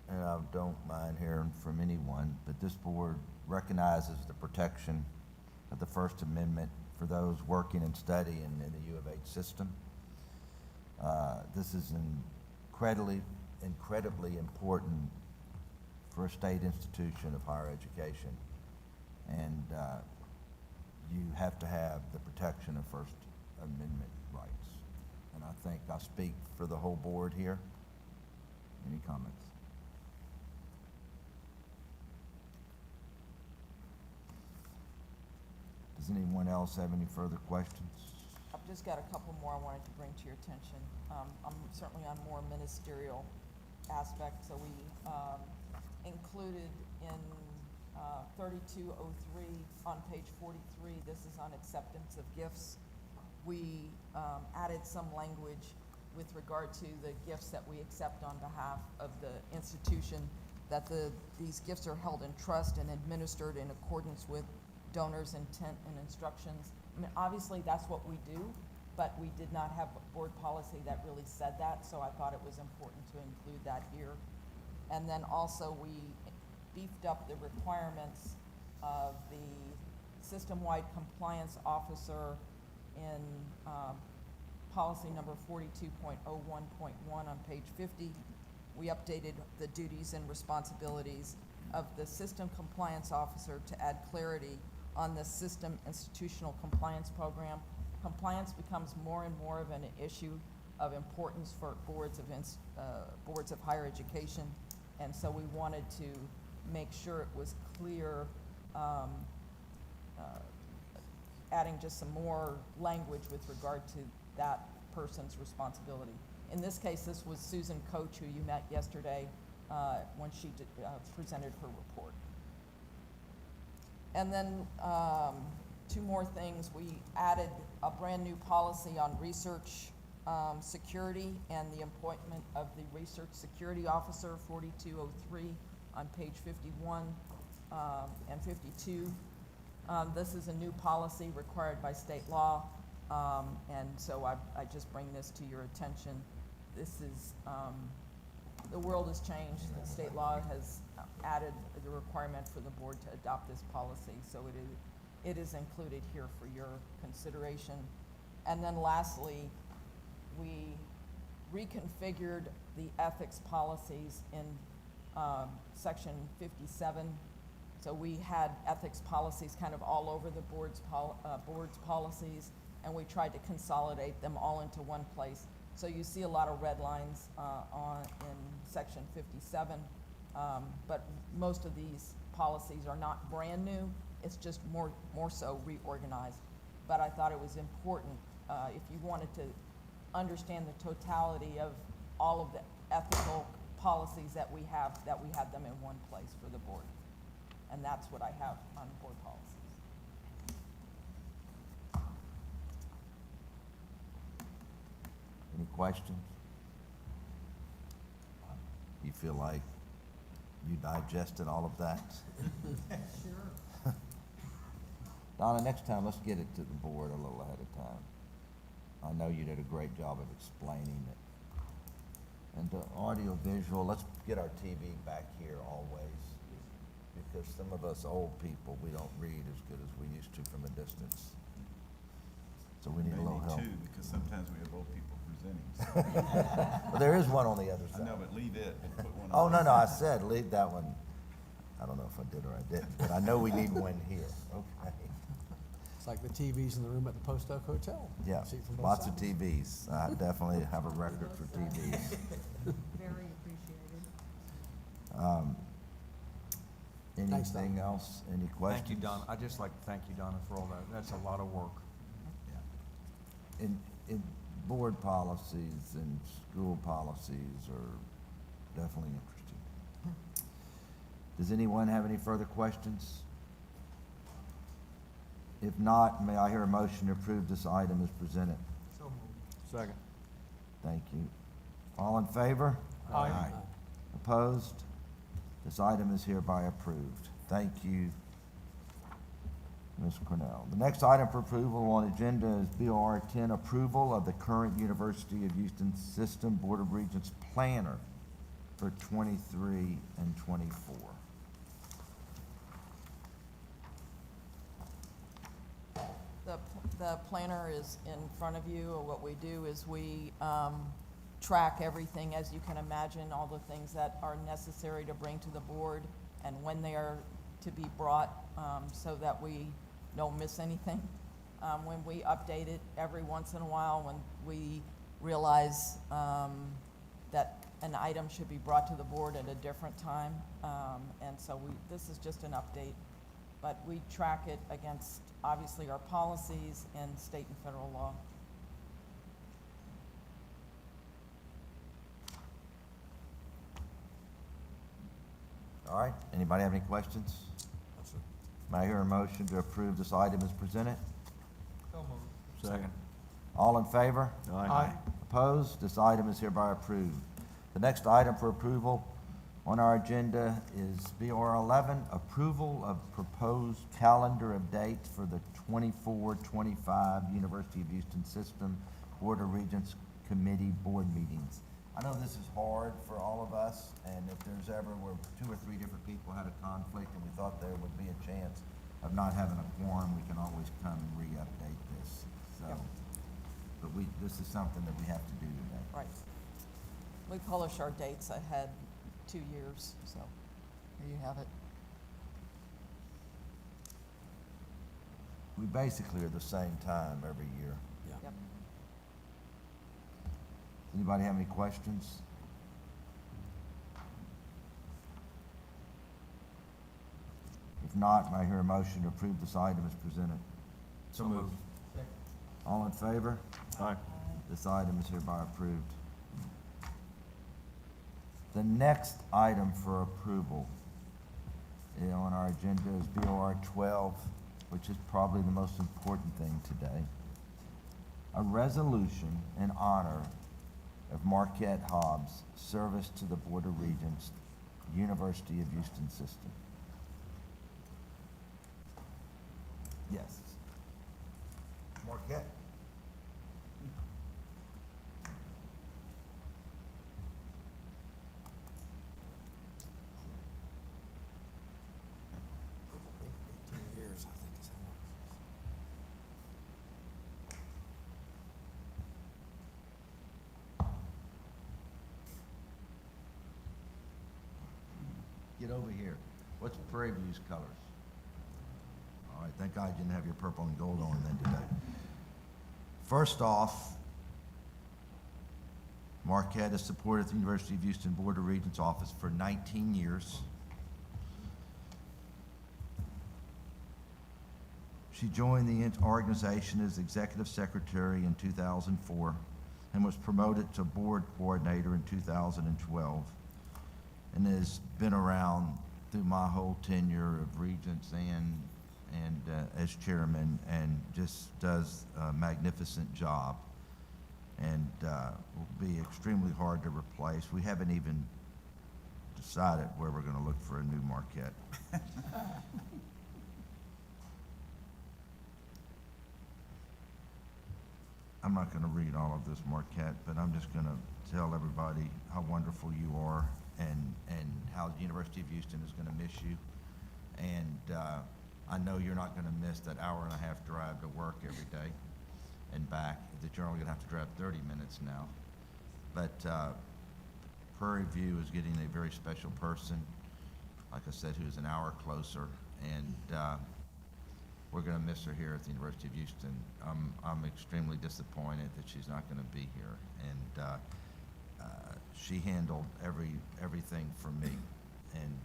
[SPEAKER 1] and I don't mind hearing from anyone, but this board recognizes the protection of the First Amendment for those working and studying in the U of H system. This is incredibly important for a state institution of higher education. And you have to have the protection of First Amendment rights. And I think I speak for the whole board here. Any comments? Does anyone else have any further questions?
[SPEAKER 14] I've just got a couple more I wanted to bring to your attention. I'm certainly on more ministerial aspect, so we included in 3203 on page 43, this is on acceptance of gifts. We added some language with regard to the gifts that we accept on behalf of the institution, that these gifts are held in trust and administered in accordance with donors' intent and instructions. I mean, obviously, that's what we do, but we did not have a board policy that really said that, so I thought it was important to include that here. And then also, we beefed up the requirements of the system-wide compliance officer in policy number 42.01.1 on page 50. We updated the duties and responsibilities of the system compliance officer to add clarity on the system institutional compliance program. Compliance becomes more and more of an issue of importance for boards of higher education, and so we wanted to make sure it was clear, adding just some more language with regard to that person's responsibility. In this case, this was Susan Coach, who you met yesterday when she presented her report. And then two more things. We added a brand new policy on research security and the appointment of the research security officer, 4203 on page 51 and 52. This is a new policy required by state law, and so I just bring this to your attention. This is, the world has changed. The state law has added the requirement for the board to adopt this policy, so it is included here for your consideration. And then lastly, we reconfigured the ethics policies in section 57. So we had ethics policies kind of all over the board's policies, and we tried to consolidate them all into one place. So you see a lot of red lines in section 57, but most of these policies are not brand new. It's just more so reorganized. But I thought it was important, if you wanted to understand the totality of all of the ethical policies that we had them in one place for the board. And that's what I have on board policies.
[SPEAKER 1] Any questions? You feel like you digested all of that?
[SPEAKER 14] Sure.
[SPEAKER 1] Donna, next time, let's get it to the board a little ahead of time. I know you did a great job of explaining it. And the audio visual, let's get our TV back here always, because some of us old people, we don't read as good as we used to from a distance. So we need a little help.
[SPEAKER 4] Maybe two, because sometimes we have old people presenting.
[SPEAKER 1] Well, there is one on the other
[SPEAKER 4] I
[SPEAKER 1] side.
[SPEAKER 4] know, but leave it and put one
[SPEAKER 1] Oh,
[SPEAKER 4] on.
[SPEAKER 1] no, I said leave that one. I don't know if I did or I didn't, but I know we need one here. Okay.
[SPEAKER 8] It's like the TVs in the room at the Post Oak Hotel.
[SPEAKER 1] Yeah,
[SPEAKER 8] See it from both
[SPEAKER 1] lots of
[SPEAKER 8] sides.
[SPEAKER 1] TVs. I definitely have a record for TVs.
[SPEAKER 3] Very appreciated.
[SPEAKER 8] Thanks, Don.
[SPEAKER 1] Anything else? Any questions?
[SPEAKER 13] Thank you, Donna. I'd just like to thank you, Donna, for all that. That's a lot of work.
[SPEAKER 1] In board policies and school policies are definitely interesting. Does anyone have any further questions? If not, may I hear a motion to approve this item as presented?
[SPEAKER 13] So moved.
[SPEAKER 9] Second.
[SPEAKER 1] Thank you. All in favor?
[SPEAKER 13] Aye.
[SPEAKER 1] Opposed? This item is hereby approved. Thank you, Ms. Cornell. The next item for approval on agenda is BOR 10, approval of the current University of Houston System Board of Regents planner for 23 and 24.
[SPEAKER 14] The planner is in front of you. What we do is we track everything, as you can imagine, all the things that are necessary to bring to the board and when they are to be brought, so that we don't miss anything. When we update it every once in a while, when we realize that an item should be brought to the board at a different time, and so this is just an update. But we track it against, obviously, our policies and state and federal law.
[SPEAKER 1] All right, anybody have any questions? May I hear a motion to approve this item as presented?
[SPEAKER 11] So moved.
[SPEAKER 9] Second.
[SPEAKER 1] All in favor?
[SPEAKER 9] Aye.
[SPEAKER 1] Opposed? This item is hereby approved. The next item for approval on our agenda is BR 11, approval of proposed calendar of dates for the 24-25 University of Houston System Board of Regents Committee Board meetings. I know this is hard for all of us, and if there's ever where 2 or 3 different people had a conflict and we thought there would be a chance of not having a quorum, we can always come and re-update this. So, but this is something that we have to do today.
[SPEAKER 14] Right. We publish our dates ahead 2 years, so here you have it.
[SPEAKER 1] We basically are the same time every year.
[SPEAKER 14] Yep.
[SPEAKER 1] Anybody have any questions? If not, may I hear a motion to approve this item as presented?
[SPEAKER 9] So moved.
[SPEAKER 1] All in favor?
[SPEAKER 9] Aye.
[SPEAKER 1] This item is hereby approved. The next item for approval on our agenda is BOR 12, which is probably the most important thing today. A resolution in honor of Marquette Hobbs' service to the Board of Regents, University of Houston System. Yes. Marquette.
[SPEAKER 8] Years, I think is how long.
[SPEAKER 1] Get over here. What's Prairie View's colors? All right, thank God you didn't have your purple and gold on then today. First off, Marquette has supported the University of Houston Board of Regents office for 19 years. She joined the organization as executive secretary in 2004 and was promoted to board coordinator in 2012 and has been around through my whole tenure of regents and as chairman, and just does a magnificent job, and will be extremely hard to replace. We haven't even decided where we're going to look for a new Marquette. I'm not going to read all of this, Marquette, but I'm just going to tell everybody how wonderful you are and how the University of Houston is going to miss you. And I know you're not going to miss that hour-and-a-half drive to work every day and back, that you're only going to have to drive 30 minutes now. But Prairie View is getting a very special person, like I said, who's an hour closer, and we're going to miss her here at the University of Houston. I'm extremely disappointed that she's not going to be here, and she handled everything for me, and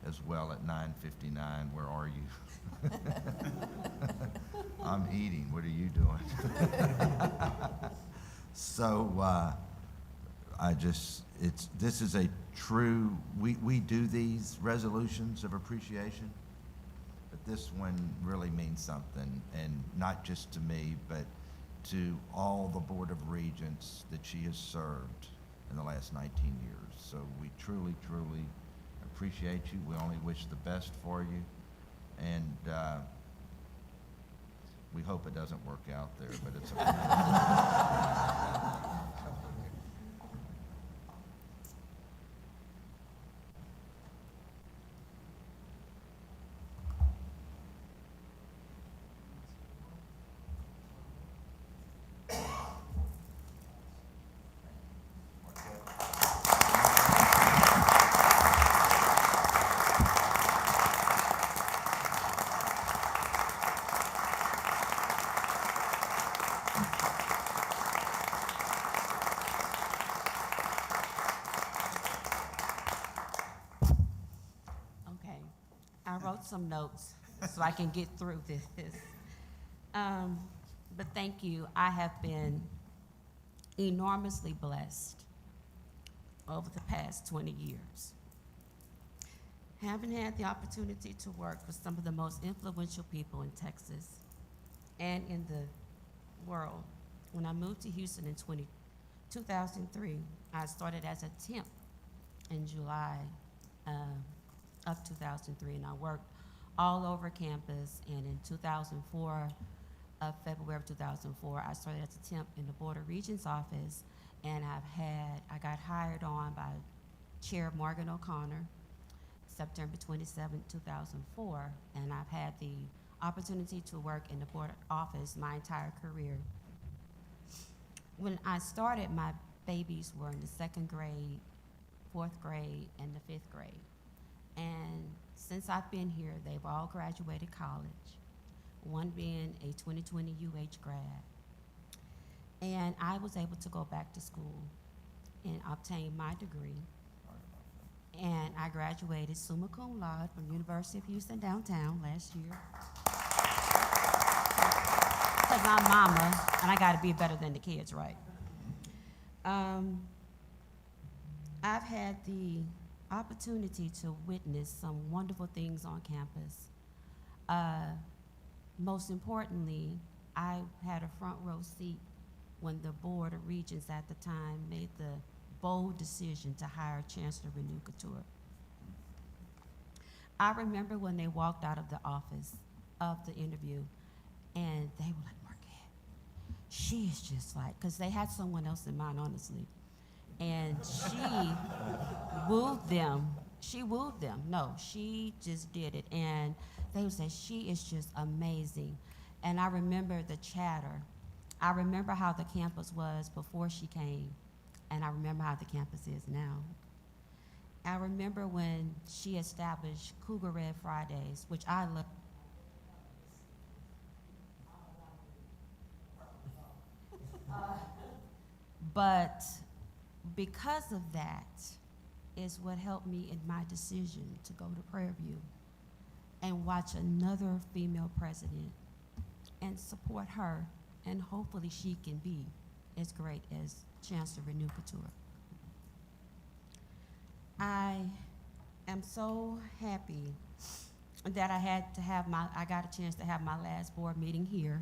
[SPEAKER 1] as well at 9:59. Where are you? I'm eating. What are you doing? So this is a true, we do these resolutions of appreciation, but this one really means something, and not just to me, but to all the Board of Regents that she has served in the last 19 years. So we truly, truly appreciate you. We only wish the best for you, and we hope it doesn't work out there, but it's okay.
[SPEAKER 15] Okay, I wrote some notes so I can get through this. But thank you. I have been enormously blessed over the past 20 years. Having had the opportunity to work with some of the most influential people in Texas and in the world, when I moved to Houston in 2003, I started as a temp in July of 2003, and I worked all over campus. And in 2004, February of 2004, I started as a temp in the Board of Regents office, and I got hired on by Chair Morgan O'Connor, September 27, 2004, and I've had the opportunity to work in the board office my entire career. When I started, my babies were in the 2nd grade, 4th grade, and the 5th grade. And since I've been here, they've all graduated college, one being a 2020 UH grad. And I was able to go back to school and obtain my degree. And I graduated summa cum laude from University of Houston downtown last year. Because I'm mama, and I gotta be better than the kids, right? I've had the opportunity to witness some wonderful things on campus. Most importantly, I had a front row seat when the Board of Regents at the time made the bold decision to hire Chancellor Renu Couture. I remember when they walked out of the office of the interview, and they were like, Marquette, she is just like, because they had someone else in mind, honestly. And she wooed them. She wooed them. No, she just did it. And they would say, she is just amazing. And I remember the chatter. I remember how the campus was before she came, and I remember how the campus is now. I remember when she established Cougar Red Fridays, which I love. But because of that is what helped me in my decision to go to Prairie View and watch another female president and support her, and hopefully she can be as great as Chancellor Renu Couture. I am so happy that I got a chance to have my last board meeting here.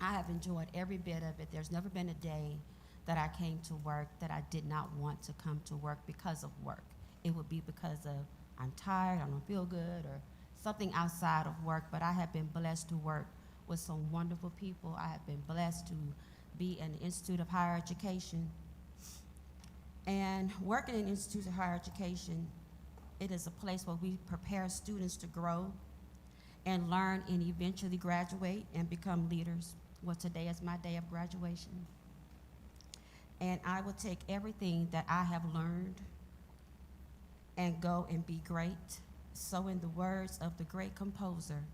[SPEAKER 15] I have enjoyed every bit of it. There's never been a day that I came to work that I did not want to come to work because of work. It would be because of I'm tired, I don't feel good, or something outside of work, but I have been blessed to work with some wonderful people. I have been blessed to be in the Institute of Higher Education. And working in the Institute of Higher Education, it is a place where we prepare students to grow and learn and eventually graduate and become leaders. Well, today is my day of graduation. And I will take everything that I have learned and go and be great. So in the words of the great composer,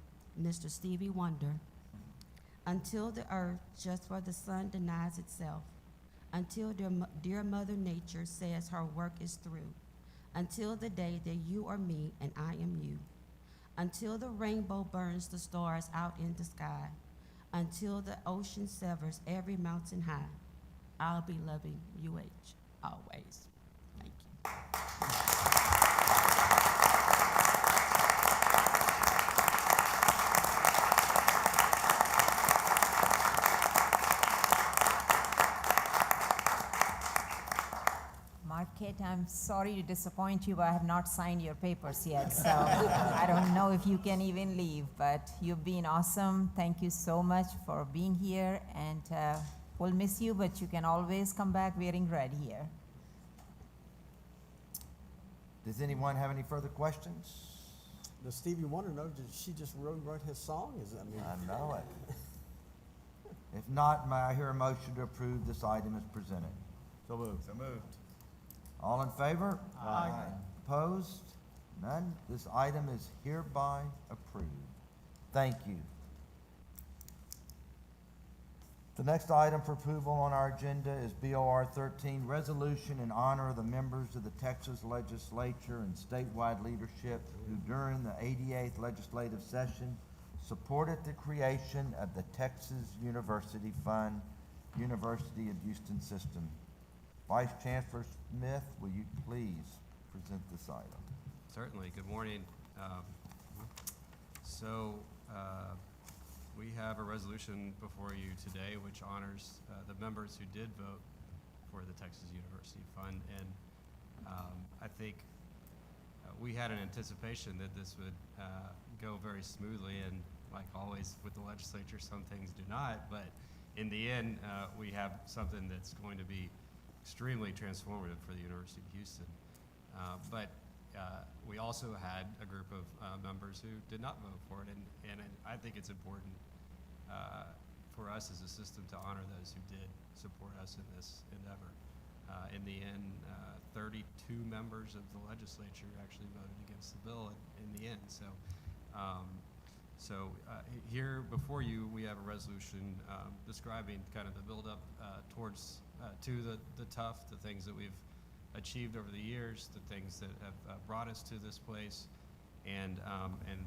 [SPEAKER 15] Mr. Stevie Wonder, until the earth just where the sun denies itself, until dear Mother Nature says her work is through, until the day that you are me and I am you, until the rainbow burns the stars out in the sky, until the ocean severs every mountain high, I'll be loving UH always. Thank you.
[SPEAKER 2] Marquette, I'm sorry to disappoint you, but I have not signed your papers yet, so I don't know if you can even leave, but you've been awesome. Thank you so much for being here, and we'll miss you, but you can always come back wearing red here.
[SPEAKER 1] Does anyone have any further questions?
[SPEAKER 8] Does Stevie Wonder know, did she just rewrite his song? Is that mean?
[SPEAKER 1] I know it. If not, may I hear a motion to approve this item as presented?
[SPEAKER 4] So moved.
[SPEAKER 10] So moved.
[SPEAKER 1] All in favor?
[SPEAKER 10] Aye.
[SPEAKER 1] Opposed? None? This item is hereby approved. Thank you. The next item for approval on our agenda is BOR 13, resolution in honor of the members of the Texas Legislature and statewide leadership who during the 88th legislative session supported the creation of the Texas University Fund, University of Houston System. Vice Chancellor Smith, will you please present this item?
[SPEAKER 16] Certainly. Good morning. So we have a resolution before you today which honors the members who did vote for the Texas University Fund. And I think we had an anticipation that this would go very smoothly. And like always with the legislature, some things do not. But in the end, we have something that's going to be extremely transformative for the University of Houston. But we also had a group of members who did not vote for it, and I think it's important for us as a system to honor those who did support us in this endeavor. In the end, 32 members of the legislature actually voted against the bill in the end. So here before you, we have a resolution describing kind of the buildup towards to the tough, the things that we've achieved over the years, the things that have brought us to this place, and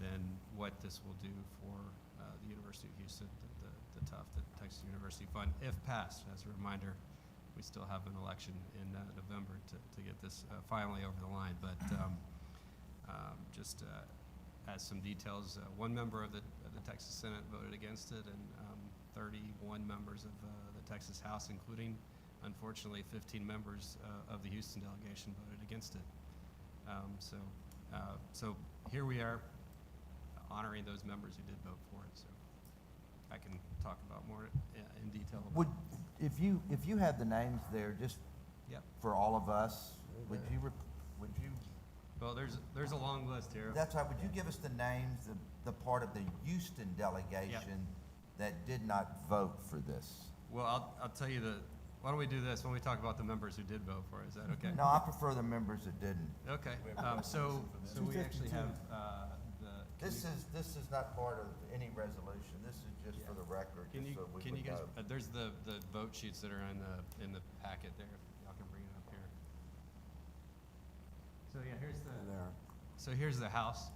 [SPEAKER 16] then what this will do for the University of Houston, the tough, the Texas University Fund, if passed. As a reminder, we still have an election in November to get this finally over the line. But just as some details, one member of the Texas Senate voted against it, and 31 members of the Texas House, including unfortunately 15 members of the Houston delegation, voted against it. So here we are honoring those members who did vote for it. So I can talk about more in detail.
[SPEAKER 1] If you had the names there, just
[SPEAKER 16] Yep.
[SPEAKER 1] for all of us, would you?
[SPEAKER 16] Well, there's a long list here.
[SPEAKER 1] That's right. Would you give us the names, the part of the Houston delegation that did not vote for this?
[SPEAKER 16] Well, I'll tell you why don't we do this when we talk about the members who did vote for it? Is that okay?
[SPEAKER 1] No, I prefer the members that didn't.
[SPEAKER 16] Okay. So we actually have
[SPEAKER 1] This is not part of any resolution. This is just for the record.
[SPEAKER 16] Can you
[SPEAKER 1] so we
[SPEAKER 16] guys?
[SPEAKER 1] know.
[SPEAKER 16] There's the vote sheets that are in the packet there. If y'all can bring it up here. So yeah, here's the House.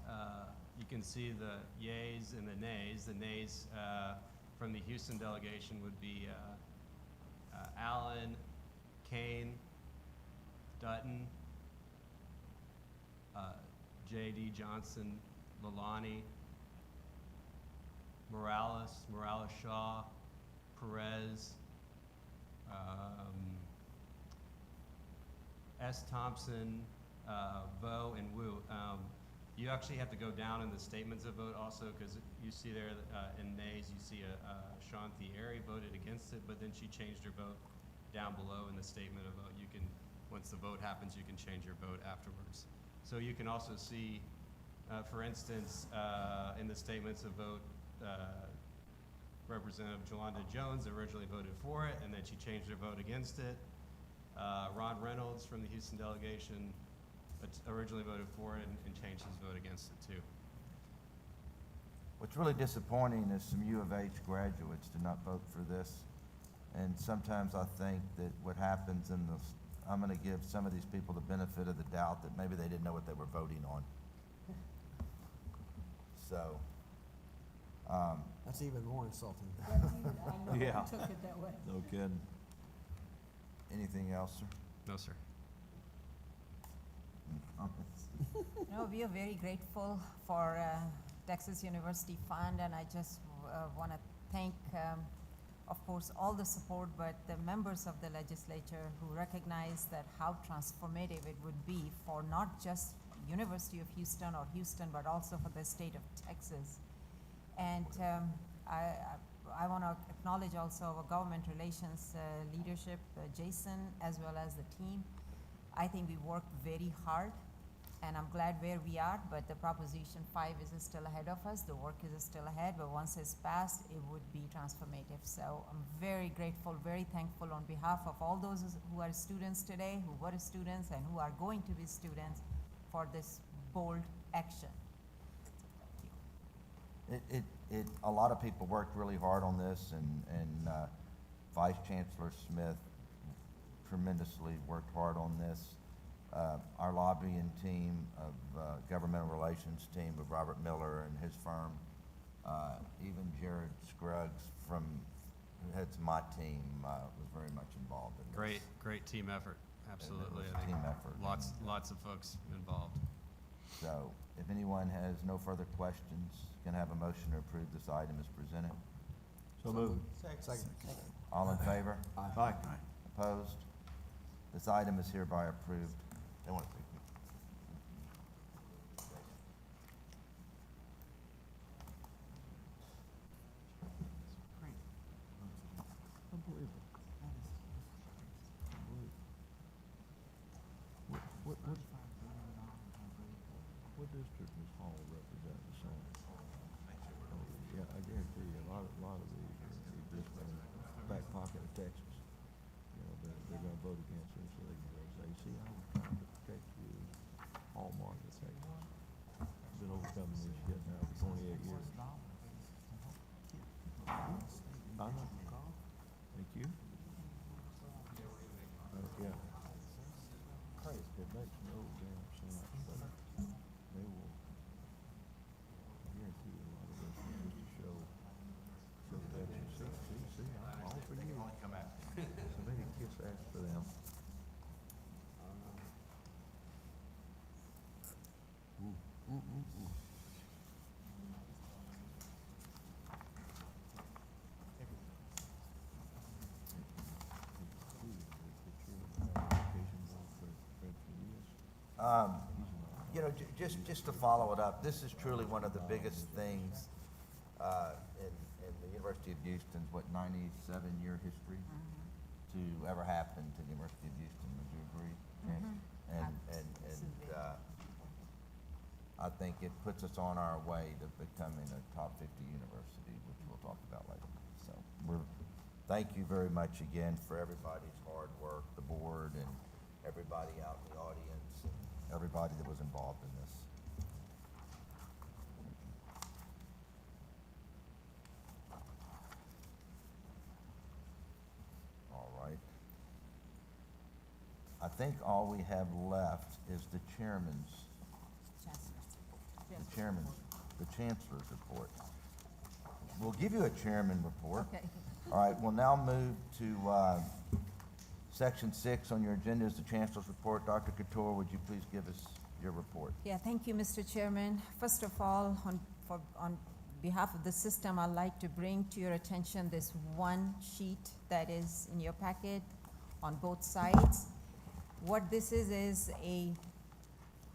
[SPEAKER 16] You can see the yays and the nays. The nays from the Houston delegation would be Allen, Kane, Dutton, J.D. Johnson, Lalani, Morales Shaw, Perez, S. Thompson, Vo, and Wu. You actually have to go down in the statements of vote also, because you see there in nays, you see Sean Thierry voted against it, but then she changed her vote down below in the statement of vote. You can, once the vote happens, you can change your vote afterwards. So you can also see, for instance, in the statements of vote, Representative Jolanda Jones originally voted for it, and then she changed her vote against it. Ron Reynolds from the Houston delegation originally voted for it and changed his vote against it too.
[SPEAKER 1] What's really disappointing is some U of H graduates did not vote for this. And sometimes I think that what happens I'm going to give some of these people the benefit of the doubt that maybe they didn't know what they were voting on. So.
[SPEAKER 8] That's even more insulting.
[SPEAKER 9] Yeah.
[SPEAKER 3] Took it that way.
[SPEAKER 9] No kidding.
[SPEAKER 1] Anything else, sir?
[SPEAKER 16] No, sir.
[SPEAKER 2] No, we are very grateful for Texas University Fund, and I just want to thank, of course, all the support, but the members of the legislature who recognize that how transformative it would be for not just University of Houston or Houston, but also for the state of Texas. And I want to acknowledge also our government relations leadership, Jason, as well as the team. I think we worked very hard, and I'm glad where we are, but the Proposition 5 is still ahead of us. The work is still ahead, but once it's passed, it would be transformative. So I'm very grateful, very thankful on behalf of all those who are students today, who were students, and who are going to be students for this bold action.
[SPEAKER 1] A lot of people worked really hard on this, and Vice Chancellor Smith tremendously worked hard on this. Our lobbying team of governmental relations team of Robert Miller and his firm, even Jared Scruggs who heads my team, was very much involved in this.
[SPEAKER 16] Great team effort. Absolutely.
[SPEAKER 1] It was a team effort.
[SPEAKER 16] A lots of folks involved.
[SPEAKER 1] So if anyone has no further questions, can I have a motion to approve this item as presented?
[SPEAKER 9] So moved.
[SPEAKER 8] Second.
[SPEAKER 1] All in favor?
[SPEAKER 9] Aye.
[SPEAKER 1] Opposed? This item is hereby approved. They want to speak.
[SPEAKER 9] Unbelievable. What district does Hall represent the same? Yeah, I guarantee you, a lot of these are just in the back pocket of Texas. You know, they're gonna vote against it, so they can go say, see, I was trying to protect you, Hallmark of Texas. Been overcoming these shit now for 28 years. Thank you. Yeah. It makes no damn sense, but they will, I guarantee you a lot of this is just to show that you see, I'm all for you. So maybe kiss ass for them.
[SPEAKER 1] You know, just to follow it up, this is truly one of the biggest things in the University of Houston's, 97-year history to ever happen to the University of Houston. Would you agree? And I think it puts us on our way to becoming a top 50 university, which we'll talk about later. So thank you very much again for everybody's hard work, the board and everybody out in the audience and everybody that was involved in this. All right. I think all we have left is the chancellor's report. We'll give you a chairman report.
[SPEAKER 2] Okay.
[SPEAKER 1] All right, we'll now move to Section 6 on your agenda is the Chancellor's report. Dr. Couture, would you please give us your report?
[SPEAKER 2] Yeah, thank you, Mr. Chairman. First of all, on behalf of the system, I'd like to bring to your attention this one sheet that is in your packet on both sides. What this is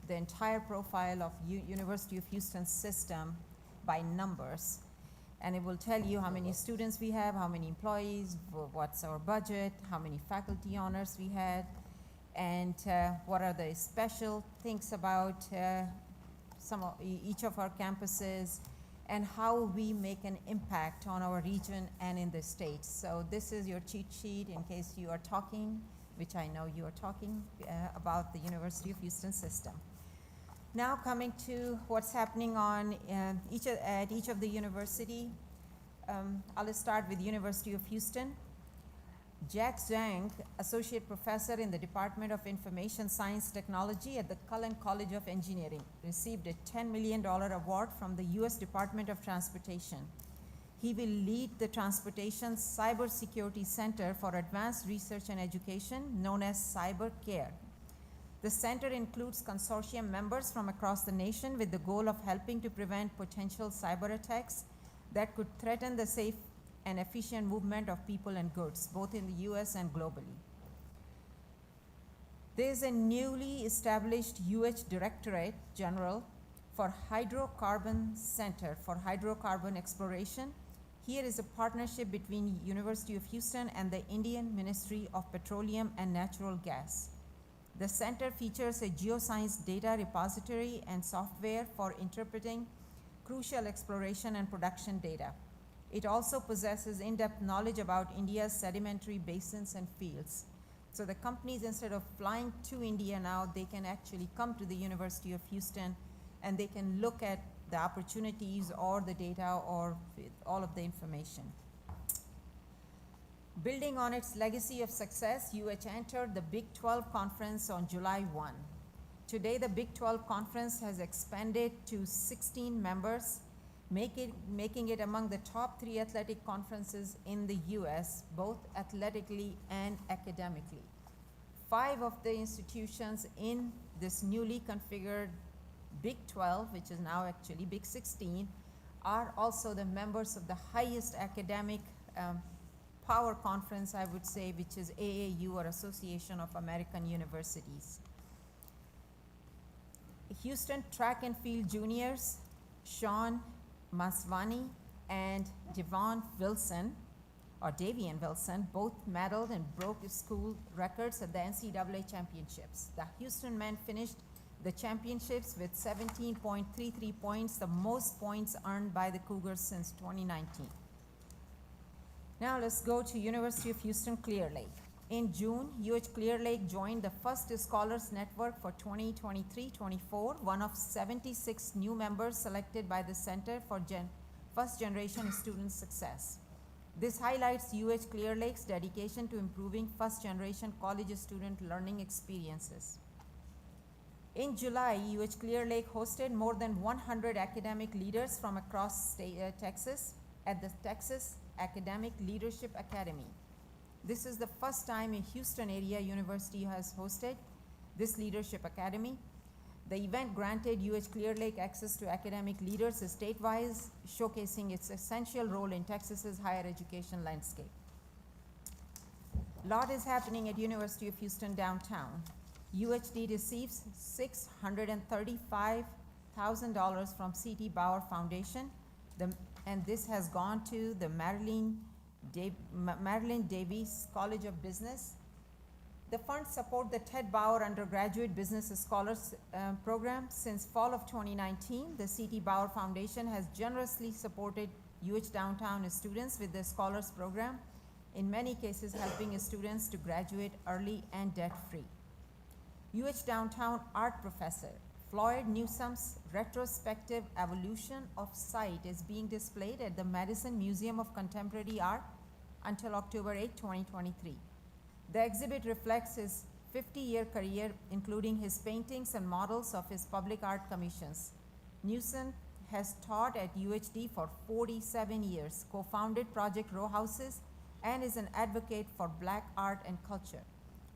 [SPEAKER 2] the entire profile of University of Houston system by numbers. And it will tell you how many students we have, how many employees, what's our budget, how many faculty honors we had, and what are the special things about each of our campuses, and how we make an impact on our region and in the state. So this is your cheat sheet in case you are talking, which I know you are talking about the University of Houston system. Now coming to what's happening on at each of the university. I'll start with University of Houston. Jack Zhang, Associate Professor in the Department of Information Science Technology at the Cullen College of Engineering, received a $10 million award from the U.S. Department of Transportation. He will lead the Transportation Cybersecurity Center for Advanced Research and Education, known as CyberCare. The center includes consortium members from across the nation with the goal of helping to prevent potential cyber attacks that could threaten the safe and efficient movement of people and goods, both in the US and globally. There is a newly established UH Directorate General for Hydrocarbon Center for Hydrocarbon Exploration. Here is a partnership between University of Houston and the Indian Ministry of Petroleum and Natural Gas. The center features a geoscience data repository and software for interpreting crucial exploration and production data. It also possesses in-depth knowledge about India's sedimentary basins and fields. So the companies, instead of flying to India now, they can actually come to the University of Houston and they can look at the opportunities or the data or all of the information. Building on its legacy of success, UH entered the Big 12 Conference on July 1. Today, the Big 12 Conference has expanded to 16 members, making it among the top 3 athletic conferences in the US, both athletically and academically. 5 of the institutions in this newly configured Big 12, which is now actually Big 16, are also the members of the highest academic power conference, I would say, which is AAU, or Association of American Universities. Houston track and field juniors, Sean Masvani and Davian Wilson, both medaled and broke school records at the NCAA championships. The Houston men finished the championships with 17.33 points, the most points earned by the Cougars since 2019. Now let's go to University of Houston Clear Lake. In June, UH Clear Lake joined the First Scholars Network for 2023-24, one of 76 new members selected by the Center for First Generation Student Success. This highlights UH Clear Lake's dedication to improving first generation college student learning experiences. In July, UH Clear Lake hosted more than 100 academic leaders from across Texas at the Texas Academic Leadership Academy. This is the first time a Houston area university has hosted this leadership academy. The event granted UH Clear Lake access to academic leaders statewide, showcasing its essential role in Texas's higher education landscape. A lot is happening at University of Houston downtown. UHD receives $635,000 from C.T. Bauer Foundation, and this has gone to the Marilyn Davies College of Business. The funds support the Ted Bauer Undergraduate Business Scholars Program. Since fall of 2019, the C.T. Bauer Foundation has generously supported UH Downtown students with the Scholars Program, in many cases helping students to graduate early and debt-free. UH Downtown art professor Floyd Newsom's retrospective evolution of site is being displayed at the Madison Museum of Contemporary Art until October 8, 2023. The exhibit reflects his 50-year career, including his paintings and models of his public art commissions. Newsom has taught at UHD for 47 years, co-founded Project Row Houses, and is an advocate for Black art and culture.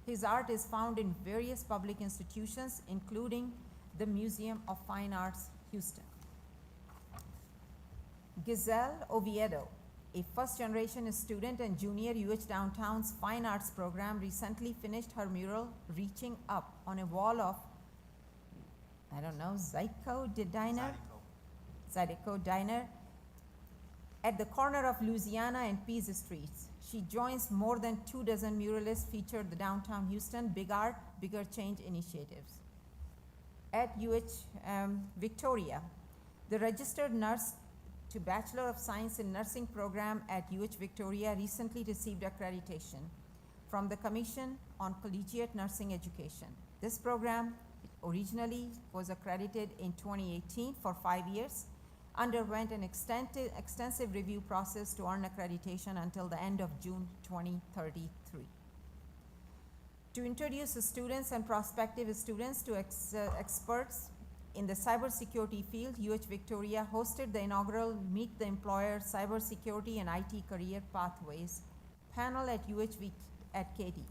[SPEAKER 2] His art is found in various public institutions, including the Museum of Fine Arts, Houston. Giselle Oviedo, a first-generation student and junior UH Downtown's Fine Arts program, recently finished her mural, Reaching Up, on a wall of, Zydeco Diner, at the corner of Louisiana and Pease Streets. She joins more than 24 muralists featured the Downtown Houston Big Art, Bigger Change initiatives. At UH Victoria, the registered nurse to Bachelor of Science in Nursing program at UH Victoria recently received accreditation from the Commission on Collegiate Nursing Education. This program originally was accredited in 2018 for 5 years, underwent an extensive review process to earn accreditation until the end of June 2033. To introduce students and prospective students to experts in the cybersecurity field, UH Victoria hosted the inaugural Meet the Employer Cybersecurity and IT Career Pathways panel at UHV at Katy.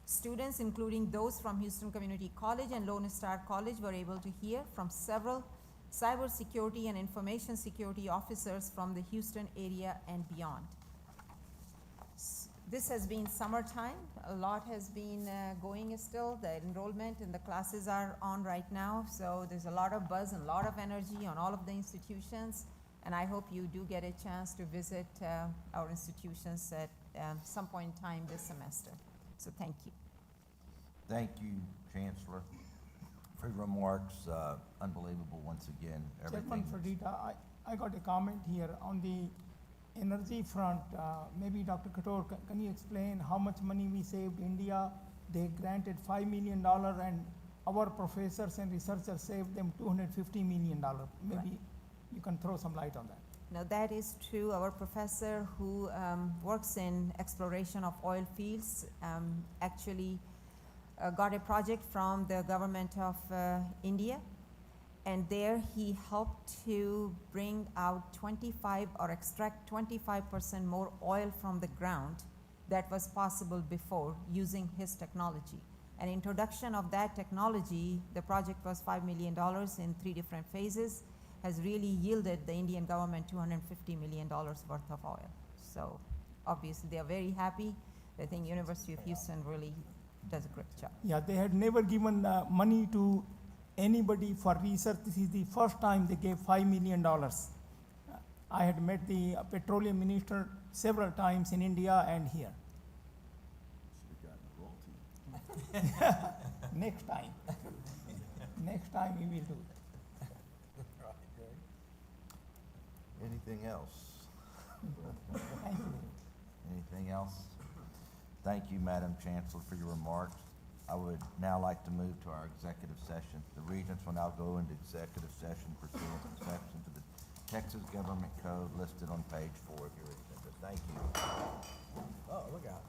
[SPEAKER 2] Students, including those from Houston Community College and Lone Star College, were able to hear from several cybersecurity and information security officers from the Houston area and beyond. This has been summertime. A lot has been going still. The enrollment and the classes are on right now, so there's a lot of buzz and a lot of energy on all of the institutions, and I hope you do get a chance to visit our institutions at some point in time this semester. So thank you.
[SPEAKER 1] Thank you, Chancellor, for your remarks. Unbelievable once again.
[SPEAKER 7] Chairman
[SPEAKER 1] Everything.
[SPEAKER 7] Fredita, I got a comment here on the energy front. Maybe Dr. Kator, can you explain how much money we saved India? They granted $5 million and our professors and researchers saved them $250 million. Maybe
[SPEAKER 2] Right.
[SPEAKER 7] you can throw some light on that.
[SPEAKER 2] Now that is true. Our professor who works in exploration of oil fields actually got a project from the government of India, and there he helped to bring out extract 25% more oil from the ground that was possible before using his technology. An introduction of that technology, the project was $5 million in 3 different phases, has really yielded the Indian government $250 million worth of oil. So obviously they are very happy. I think University of Houston really does a great job.
[SPEAKER 7] Yeah, they had never given money to anybody for research. This is the first time they gave $5 million. I had met the petroleum minister several times in India and here. Next time. Next time we will do it.
[SPEAKER 1] Anything else?
[SPEAKER 7] Thank you.
[SPEAKER 1] Anything else? Thank you, Madam Chancellor, for your remarks. I would now like to move to our executive session. The Regents will now go into executive session pursuant to sections of the Texas Government Code listed on page 4 of your agenda. Thank you.
[SPEAKER 8] Oh, look out.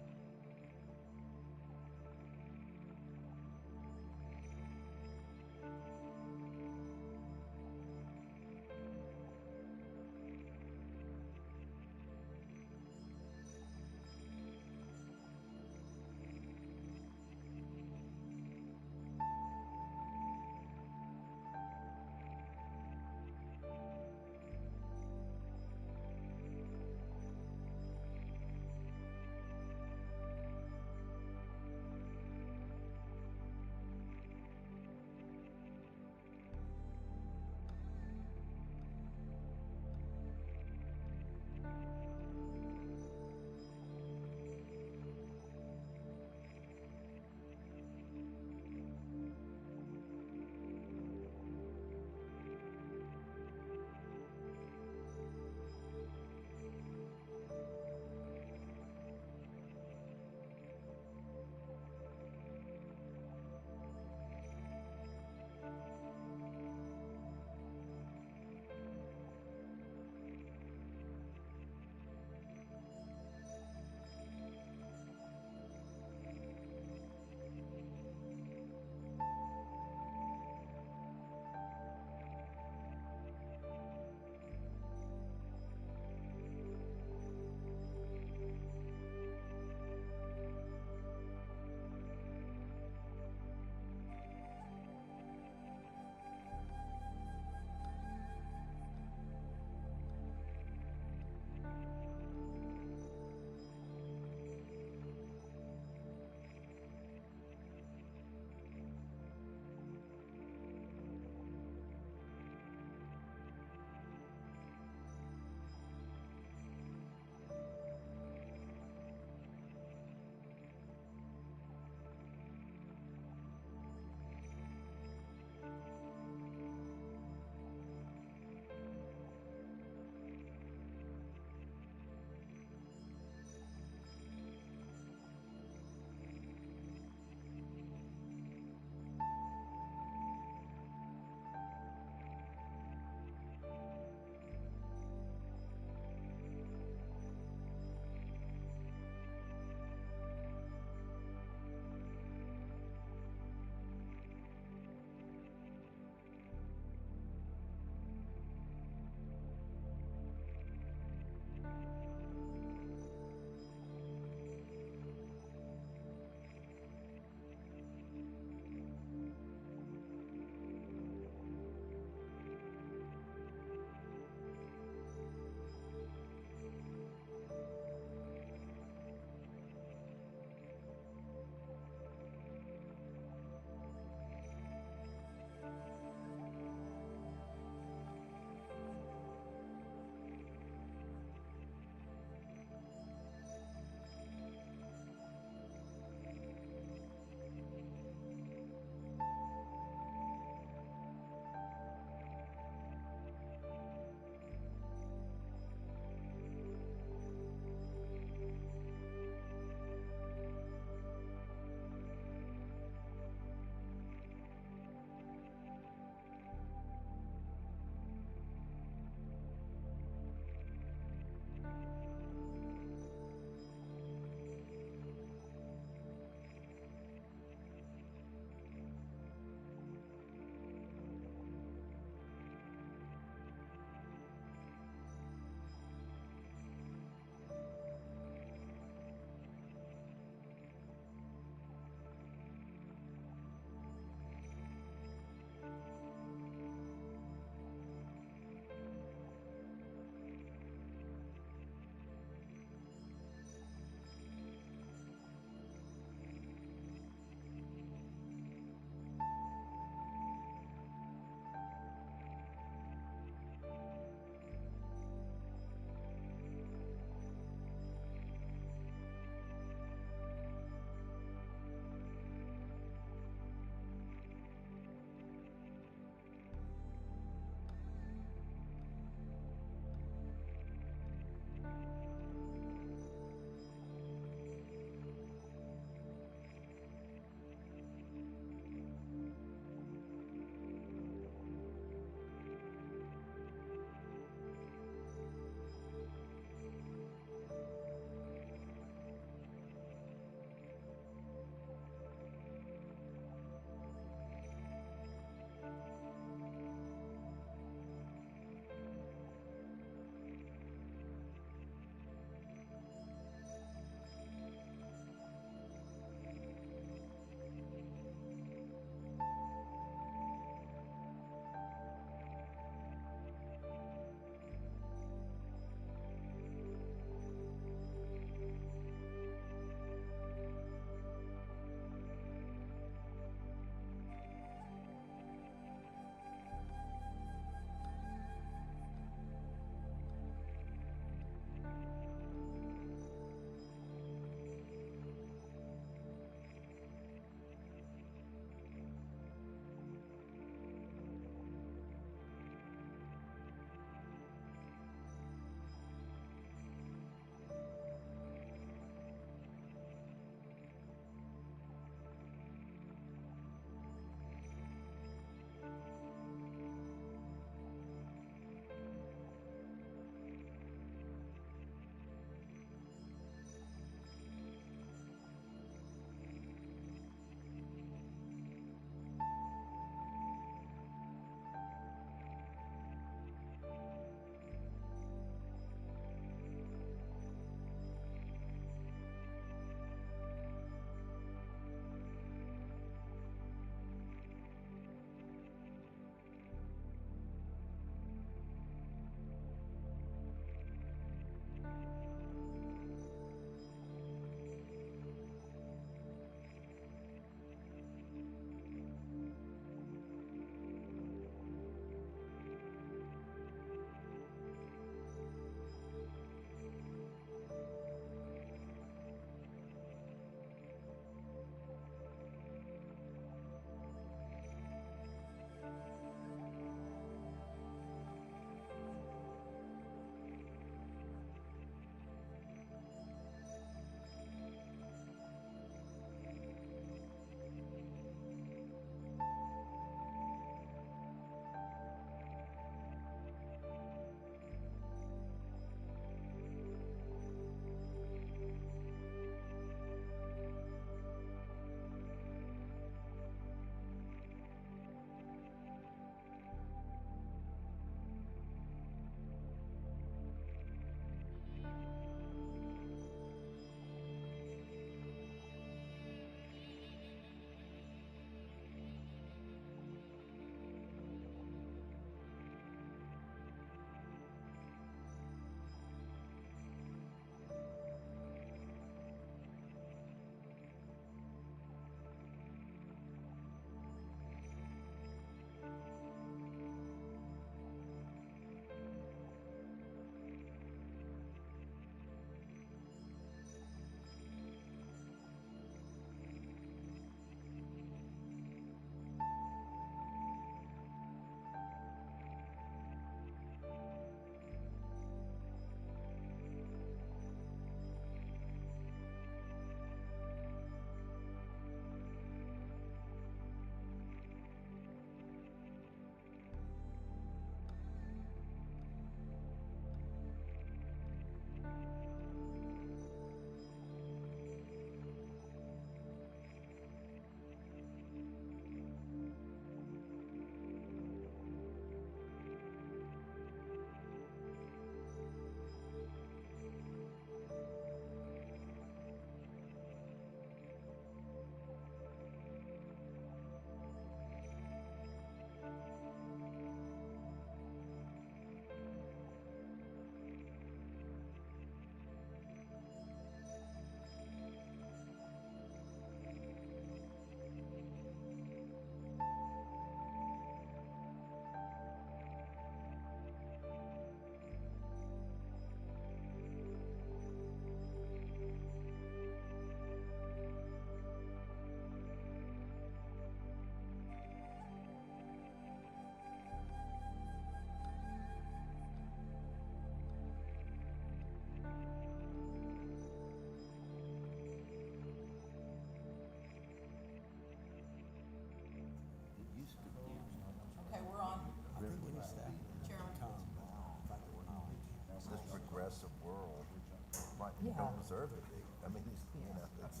[SPEAKER 1] deserve it, I mean, you know, it's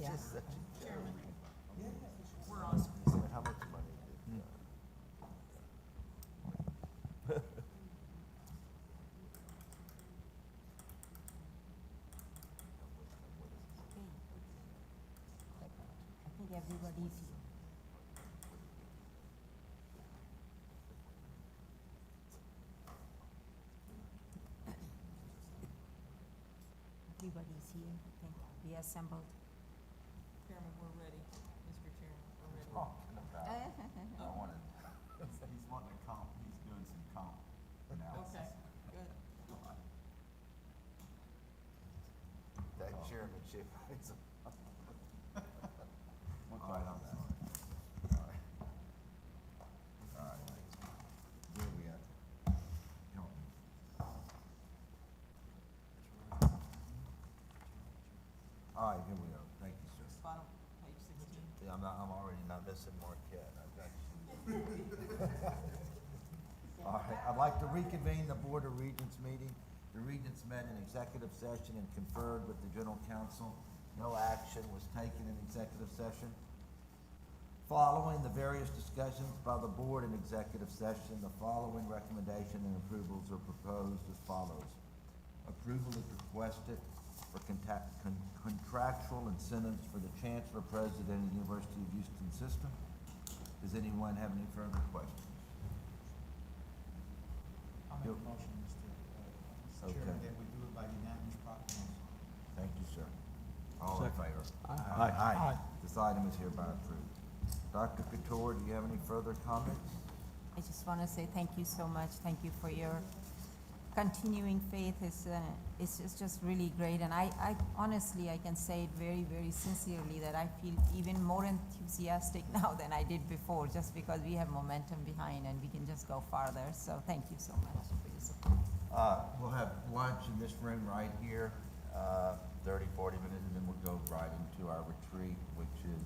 [SPEAKER 2] Yeah.
[SPEAKER 1] just such a.
[SPEAKER 14] We're on.
[SPEAKER 1] How much money did,
[SPEAKER 2] I think everybody's here. Everybody's here, I think, we assembled.
[SPEAKER 14] Chairman, we're ready. Mr. Chairman, we're ready.
[SPEAKER 4] Talking about, I wanted, he's wanting to comp, he's doing some comp analysis.
[SPEAKER 14] Okay, good.
[SPEAKER 1] that chairmanship, it's a.
[SPEAKER 4] One
[SPEAKER 1] All right,
[SPEAKER 4] time.
[SPEAKER 1] I'm sorry. All right. All right. Where we at? Help me. All right, here we go. Thank you, sir.
[SPEAKER 14] Bottom, page 16.
[SPEAKER 1] Yeah, I'm already not missing Marquette. I've got you. All right, I'd like to reconvene the Board of Regents meeting. The Regents met in executive session and conferred with the General Counsel. No action was taken in executive session. Following the various discussions by the board in executive session, the following recommendation and approvals are proposed as follows. Approval is requested for contractual incentives for the Chancellor President of the University of Houston System. Does anyone have any further questions?
[SPEAKER 11] I'll make a
[SPEAKER 1] Yep.
[SPEAKER 11] motion, Mr.
[SPEAKER 1] Okay.
[SPEAKER 11] Chairman, that we do it by unanimous proclamation.
[SPEAKER 1] Thank you, sir. All in favor?
[SPEAKER 9] Aye.
[SPEAKER 1] This item is hereby approved. Dr. Couture, do you have any further comments?
[SPEAKER 2] I just want to say thank you so much. Thank you for your continuing faith. It's just really great. And I honestly, I can say it very, very sincerely that I feel even more enthusiastic now than I did before, just because we have momentum behind and we can just go farther. So thank you so much for your support.
[SPEAKER 1] We'll have lunch in this room right here, 30, 40 minutes, and then we'll go right into our retreat, which is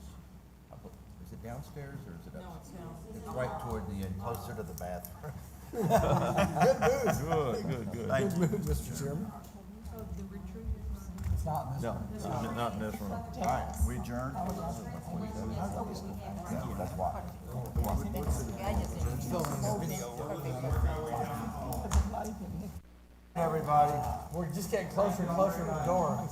[SPEAKER 1] it downstairs or is it upstairs?
[SPEAKER 14] No, it's downstairs.
[SPEAKER 1] It's right toward the end, closer to the bathroom.
[SPEAKER 9] Good.
[SPEAKER 4] Thank you.
[SPEAKER 8] Move, Mr. Chairman.
[SPEAKER 14] Oh, the retreat.
[SPEAKER 7] It's not in this
[SPEAKER 9] No,
[SPEAKER 7] one.
[SPEAKER 9] not in this room.
[SPEAKER 4] All right, we adjourn.
[SPEAKER 1] Yeah, that's why.
[SPEAKER 2] I just
[SPEAKER 1] Everybody.
[SPEAKER 8] We're just getting closer and closer to the door.